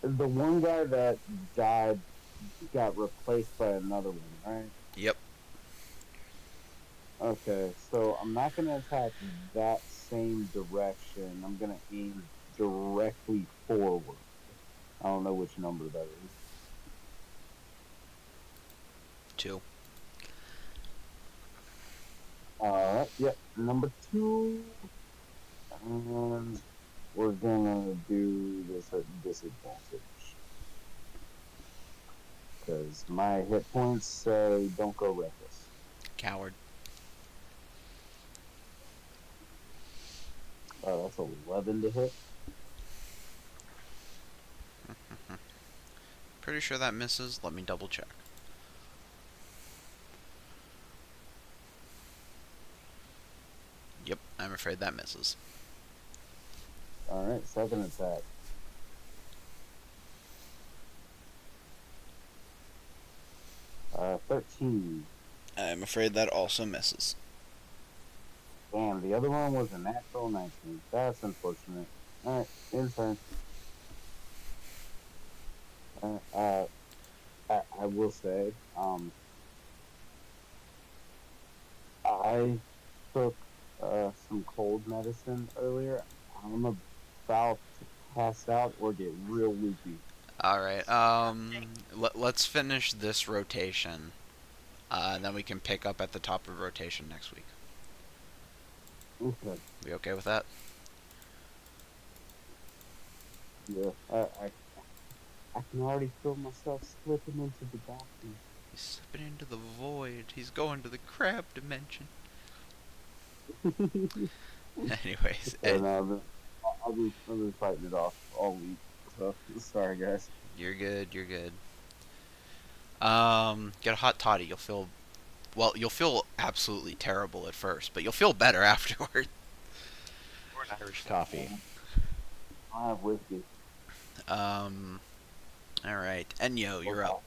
The one guy that died got replaced by another one, right? Yep. Okay, so I'm not gonna attack that same direction. I'm gonna aim directly forward. I don't know which number that is. 2. Alright, yep, number 2. And we're gonna do this at disadvantage. Because my hit points say don't go reckless. Coward. That's 11 to hit. Pretty sure that misses. Let me double check. Yep, I'm afraid that misses. Alright, second attack. 13. I'm afraid that also misses. Damn, the other one was a natural 19. That's unfortunate. Alright, in turn. Uh, I will say, I took some cold medicine earlier. I'm about to pass out or get real loopy. Alright, let's finish this rotation. And then we can pick up at the top of rotation next week. Okay. We okay with that? Yeah, I can already feel myself slipping into the bathroom. He's slipping into the void. He's going to the crab dimension. Anyways, And I've been fighting it off all week. So sorry, guys. you're good, you're good. Get a hot toddy. You'll feel absolutely terrible at first, but you'll feel better afterward. Or an Irish coffee. I have whiskey. Um, alright. Enyo, you're up.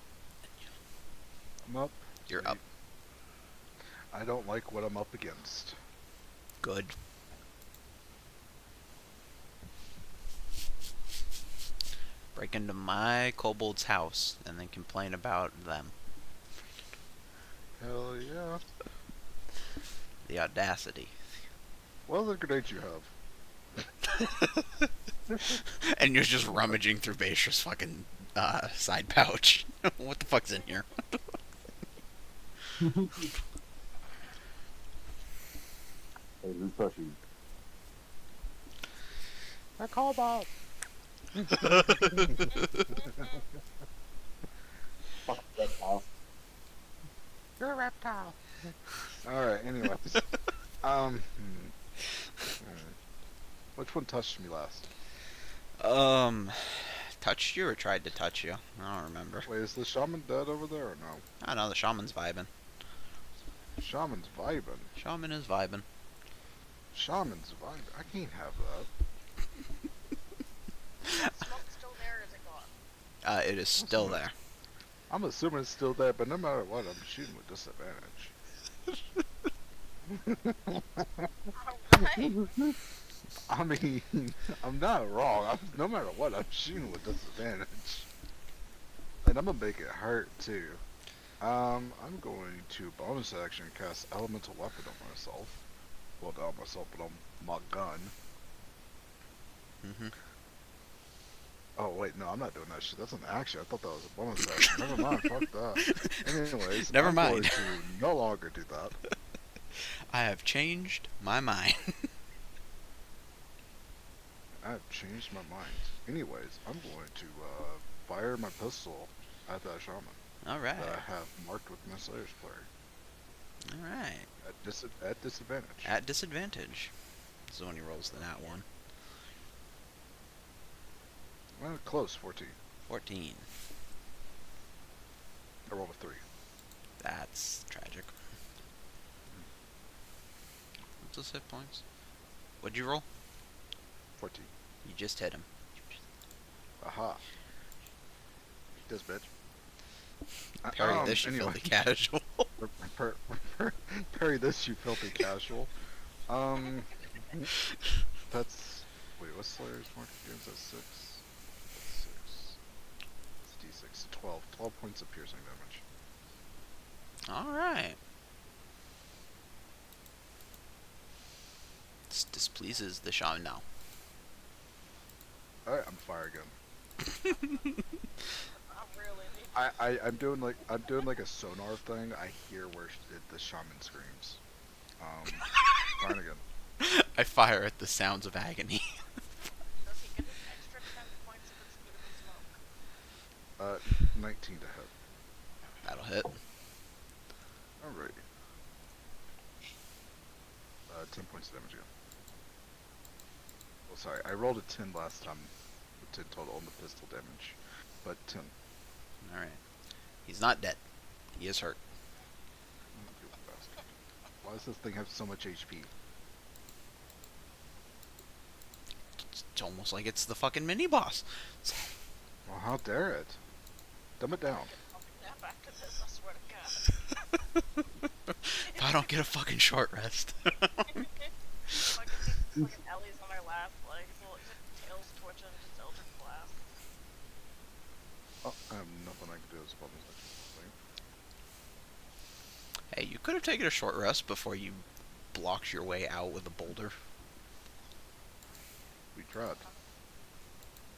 I'm up. You're up. I don't like what I'm up against. Good. Break into my kobold's house and then complain about them. Hell yeah. The audacity. What other grenades you have? And you're just rummaging through Baysher's fucking side pouch. What the fuck's in here? Hey, who's pushing? A Kobold. Fuck that house. You're a reptile. Alright, anyways. Um, which one touched me last? Um, touched you or tried to touch you? I don't remember. Wait, is the shaman dead over there or no? I don't know. The shaman's vibing. Shaman's vibing. Shaman is vibing. Shaman's vibing. I can't have that. Is that smoke still there or is it gone? It is still Awesome. there. I'm assuming it's still there, but no matter what, I'm shooting with disadvantage. Alright. I mean, I'm not wrong. No matter what, I'm shooting with disadvantage. And I'm gonna make it hurt, too. I'm going to bonus action cast Elemental Weapon on myself. Well, not on myself, but on my gun. Mm-hmm. Oh, wait, no, I'm not doing that shit. That's an action. I thought that was a bonus action. Never mind, fuck that. Anyways, Never I'm mind. going to no longer do that. I have changed my mind. I've changed my mind. Anyways, I'm going to fire my pistol at that shaman Alright. that I have marked with my Slayer's player Alright. at disadvantage. At disadvantage. This is when he rolls the nat one. Well, close, 14. 14. I rolled a 3. That's tragic. What's his hit points? What'd you roll? 14. You just hit him. Aha. This bitch. Parry this, you anyway. filthy casual. Parry this, you filthy casual. That's... Wait, what's Slayer's mark again? That's 6? That's 6. That's D6. 12. 12 points of piercing damage. Alright. This displeases the shaman now. Alright, I'm fire again. I really need I'm doing like a sonar thing. I hear where the shaman screams. Fine again. I fire at the sounds of agony. Does he get an extra 10 points if it's through the smoke? 19 to hit. That'll hit. Alright. 10 points of damage again. Oh, sorry, I rolled a 10 last time. 10 total on the pistol damage. But 10. Alright. He's not dead. He is hurt. You bastard. Why does this thing have so much HP? It's almost like it's the fucking mini boss. Well, how dare it? Dumb it down. I'll be nap after this, I swear to God. If I don't get a fucking short rest. Fucking Ellie's on her lap, like, his tail's twitching, just Eldritch Blast. Oh, I have nothing I can do as bonus action. Hey, you could have taken a short rest before you blocked your way out with a boulder. We tried.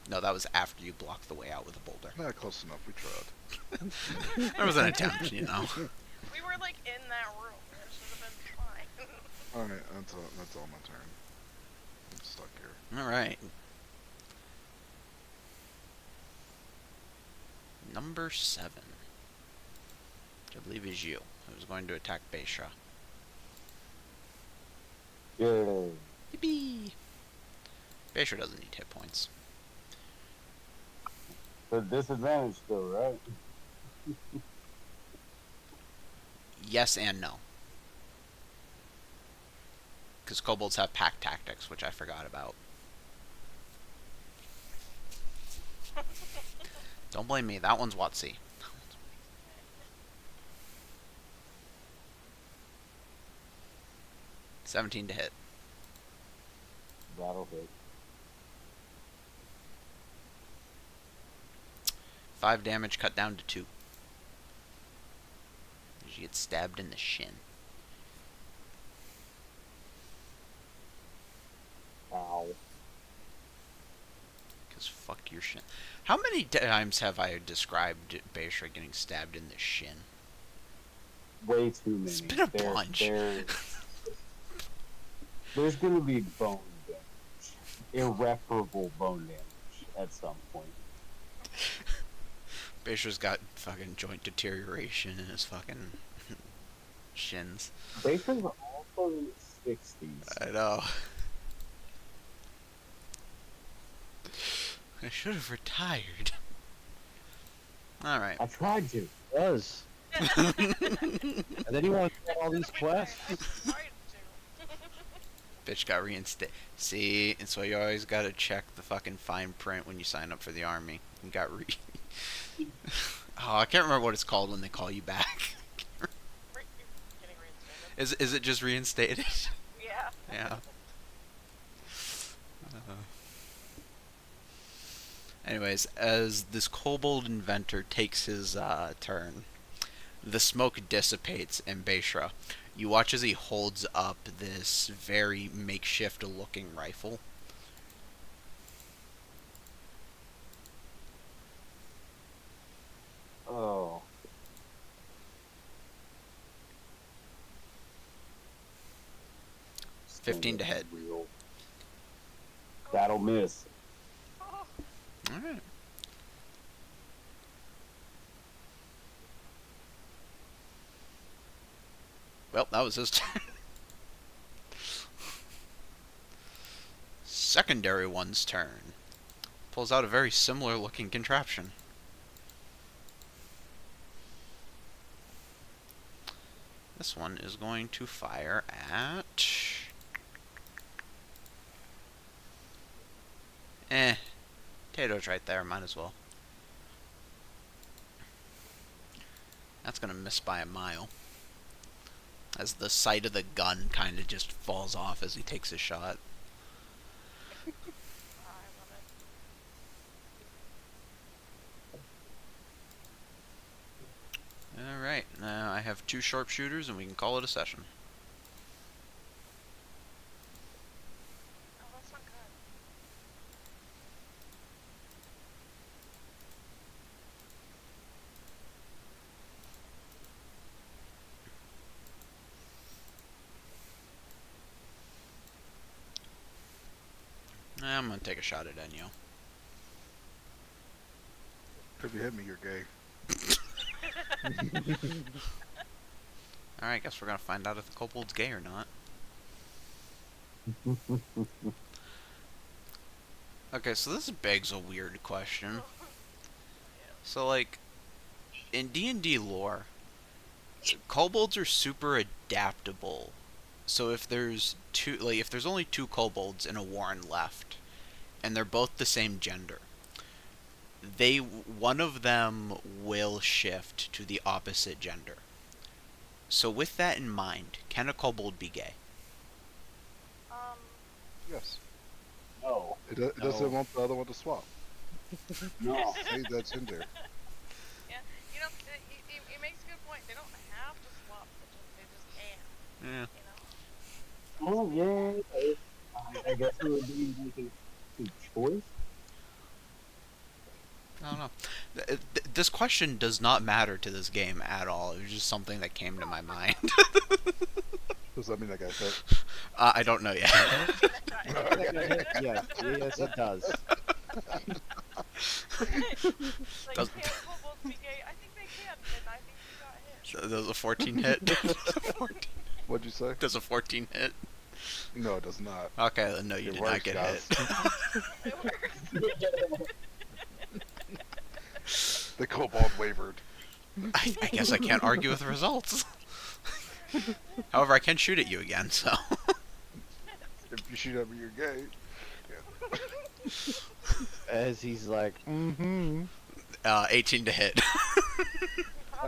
No, that was after you blocked the way out with a boulder. Not close enough, we tried. There was an attempt, you know. We were, like, in that room. It should have been fine. Alright, that's all my turn. I'm stuck here. Alright. Number 7. Which I believe is you. Who's going to attack Beisha. Yeah. Yippee! Beisha doesn't need hit points. The disadvantage still, right? Yes and no. Because kobolds have pack tactics, which I forgot about. Don't blame me, that one's Watsy. 17 to hit. That'll hit. 5 damage cut down to 2. She gets stabbed in the shin. Ow. Because fuck your shin. How many times have I described Beisha getting stabbed in the shin? Way too many. It's been a bunch. There's gonna be bone damage. Irreparable bone damage at some point. Beisha's got fucking joint deterioration in his fucking shins. Baker's also 60s. I know. I should have retired. Alright. I tried to. Was. And then you want to do all these quests? Tried to. Bitch got reinstated. See, and so you always gotta check the fucking fine print when you sign up for the army. You got re. Oh, I can't remember what it's called when they call you back. You're getting reinstated. Is it just reinstated? Yeah. Yeah. Uh, Anyways, as this kobold inventor takes his turn, the smoke dissipates in Beishra. You watch as he holds up this very makeshift looking rifle. Oh. This 15 to thing is hit. Real. That'll miss. Oh, Alright. Well, that was his turn. Secondary one's turn. Pulls out a very similar looking contraption. This one is going to fire at... Tato's right there, might as well. That's gonna miss by a mile. As the sight of the gun kind of just falls off as he takes his shot. I love it. Alright, now I have 2 sharpshooters and we can call it a session. Oh, that's not good. I'm gonna take a shot at Enyo. If you hit me, you're gay. Alright, guess we're gonna find out if the kobold's gay or not. Okay, so this begs a weird question. So, like, in D&D lore, kobolds are super adaptable. So if there's if there's only 2 kobolds in a warren left, and they're both the same gender, one of them will shift to the opposite gender. So with that in mind, can a kobold be gay? Um, Yes. No. It doesn't want the other one to swap. No. Hey, that's in there. yeah, you know, it makes a good point. They don't have to swap, they just can, Yeah. you know? Oh, yeah. I guess it would be like a choice. I don't know. This question does not matter to this game at all. It was just something that came to my mind. Does that mean I got hit? I don't know yet. Yes, yes, it does. Like, Does- can kobolds be gay? I think they can, and I think you got hit. Does a 14 hit? What'd you say? Does a 14 hit? No, it does not. Okay, then no, you It did not works, get guys. hit. It works. The kobold wavered. I guess I can't argue with the results. However, I can shoot at you again, so. If you shoot at me, you're gay. As he's like, 18 to hit.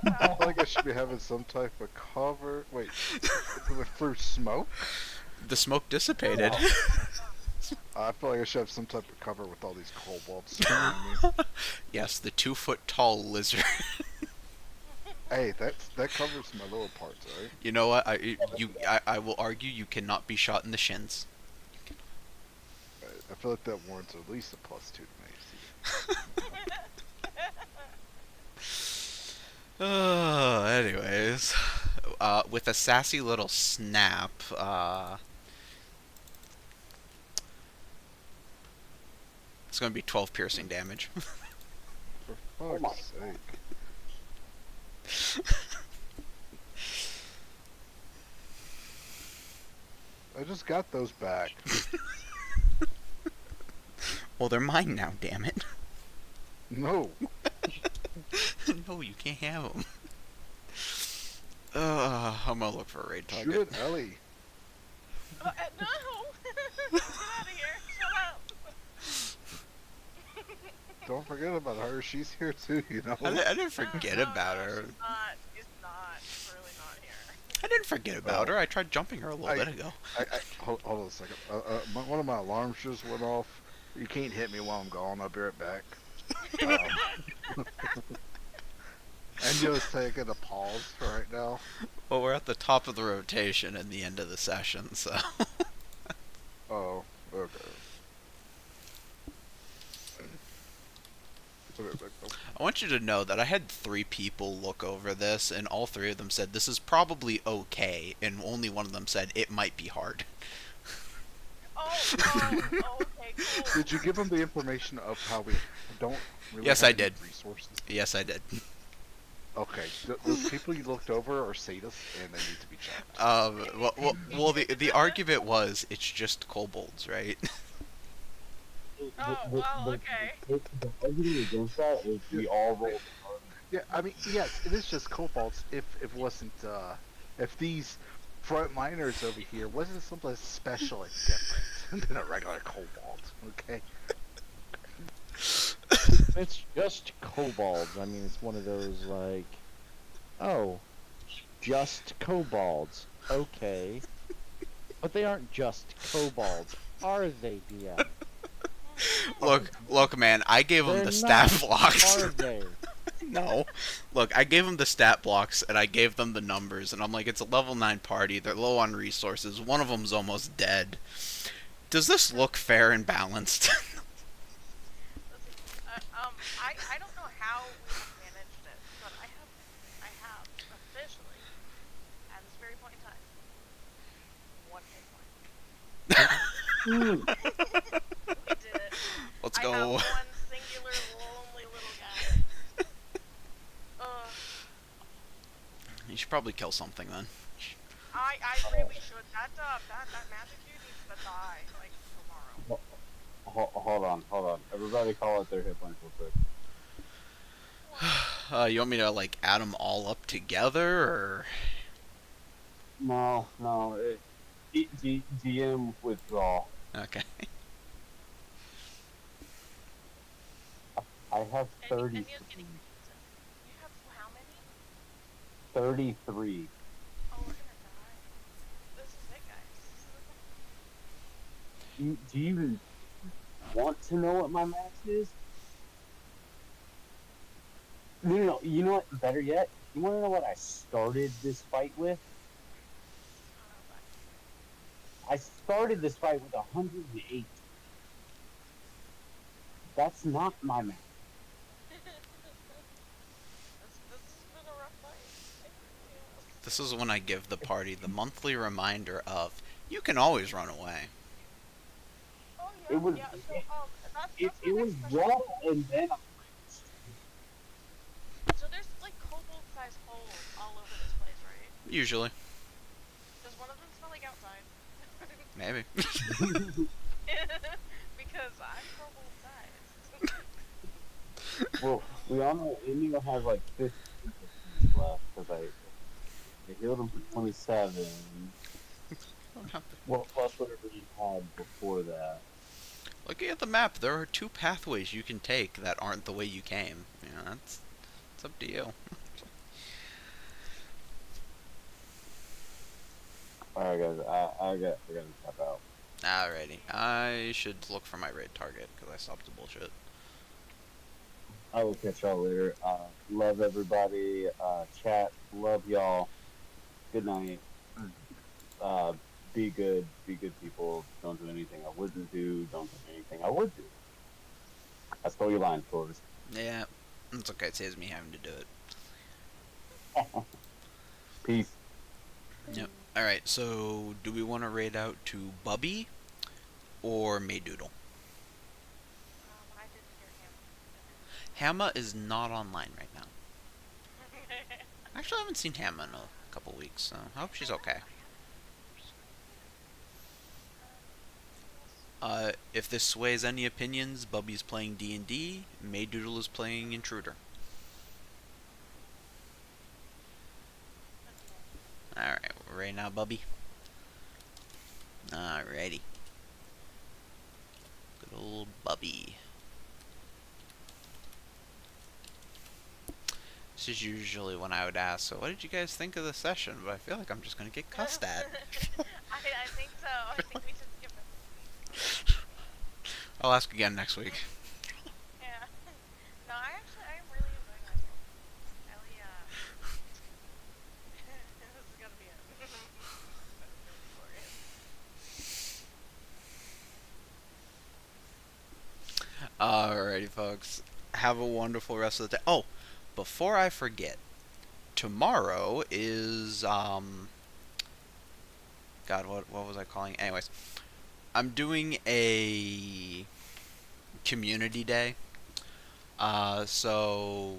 I feel like I should be having some type of cover. Wait, through smoke? The smoke dissipated. I feel like I should have some type of cover with all these kobolds surrounding me. Yes, the 2-foot-tall lizard. Hey, that covers my lower parts, alright? You know what? I will argue you cannot be shot in the shins. I feel like that warrants at least a +2 to my AC. Anyways, with a sassy little snap, it's going to be 12 piercing damage. For fuck's sake. I just got those back. Well, they're mine now, damn it. No. No, you can't have them. I'm gonna look for a raid Shoot target. at Ellie. No! Get out of here! Shut up! Don't forget about her. She's here too, you know. I didn't forget about her. She's not. She's not. She's really not here. I didn't forget about her. I tried jumping her a little bit ago. Hold on a second. One of my alarms just went off. You can't hit me while I'm gone. I'll be right back. And just taking a pause for right now. Well, we're at the top of the rotation and the end of the session, so. Oh, okay. I want you to know that I had 3 people look over this, and all 3 of them said this is probably okay, and only one of them said it might be hard. Okay, cool. Did you give them the information of how we don't really Yes, have I any did. resources? Yes, I did. Okay, those people you looked over are sadists, and they need to be checked. Well, the argument was it's just kobolds, right? Oh, well, okay. The argument against that is we all rolled. Yeah, I mean, yes, it is just kobolds. If it wasn't, if these frontliners over here wasn't something special and different than a regular kobold, okay? It's just kobolds. I mean, it's one of those like, oh, just kobolds. Okay. But they aren't just kobolds, are they, DM? Look, man, I gave them They're the stat not, blocks. are they? No. Look, I gave them the stat blocks, and I gave them the numbers, and I'm like, it's a level 9 party, they're low on resources, one of them's almost dead. Does this look fair and balanced? I don't know how we have managed it, but I have officially, at this very point in time, 1 hit point. We did it. Let's I go. have one singular lonely little guy. You should probably kill something then. I really should. That magic dude needs to die like tomorrow. Hold on. Everybody call out their hit points real quick. You want me to like add them all up together, or? No. DM withdraw. Okay. I have And 30. you have how many? 33. Oh, we're gonna die. This is it, guys. Do you even want to know what my max is? No. You know what? Better yet, you want to know what I started this fight with? I started this fight with 108. That's not my max. This has been a rough fight. It really is. This is when I give the party the monthly reminder of, you can always run away. Oh yeah, It was yeah. So that's it my was next question. rough, and then So there's like kobold-sized holes all over this place, right? Usually. Does one of them smell like outside? Maybe. Because I'm kobold-sized. well, we all know Indio has like 50 left because I healed him for 27. Well, plus whatever he had before that. Looking at the map, there are 2 pathways you can take that aren't the way you came. You know, it's up to you. Alright, guys, I gotta step out. Alrighty. I should look for my raid target, because I stopped the bullshit. I will catch y'all later. Love everybody. Chat, love y'all. Good night. Be good people. Don't do anything I wouldn't do. Don't do anything I would do. I stole your line, Torres. Yeah, it's okay. It saves me having to do it. Peace. Yep. Alright, so do we want to raid out to Bubby or Maydoodle? I didn't hear him. Hamma is not online right now. Actually, I haven't seen Hamma in a couple weeks, so I hope she's okay. If this sways any opinions, Bubby's playing D&D, Maydoodle is playing Intruder. Okay. Alright, we're ready now, Bubby? Alrighty. Good old Bubby. This is usually when I would ask, so what did you guys think of the session? But I feel like I'm just gonna get cussed at. I think so. I think we should skip it this week. I'll ask again next week. Yeah. No, I'm really enjoying myself. Ellie, this is gonna be it. But it's gonna be glorious. Alrighty, folks. Have a wonderful rest of the day. Oh, before I forget, tomorrow is God, what was I calling it? Anyways, I'm doing a community day. So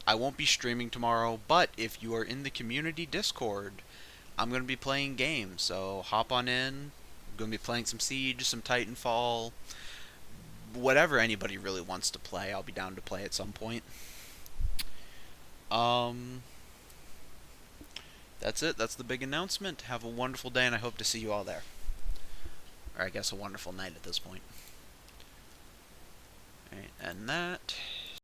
I won't be streaming tomorrow, but if you are in the community Discord, I'm gonna be playing games. So hop on in. I'm gonna be playing some Siege, some Titanfall, whatever anybody really wants to play. I'll be down to play at some point. Um, that's it. That's the big announcement. Have a wonderful day, and I hope to see you all there. Or I guess a wonderful night at this point. Alright, and that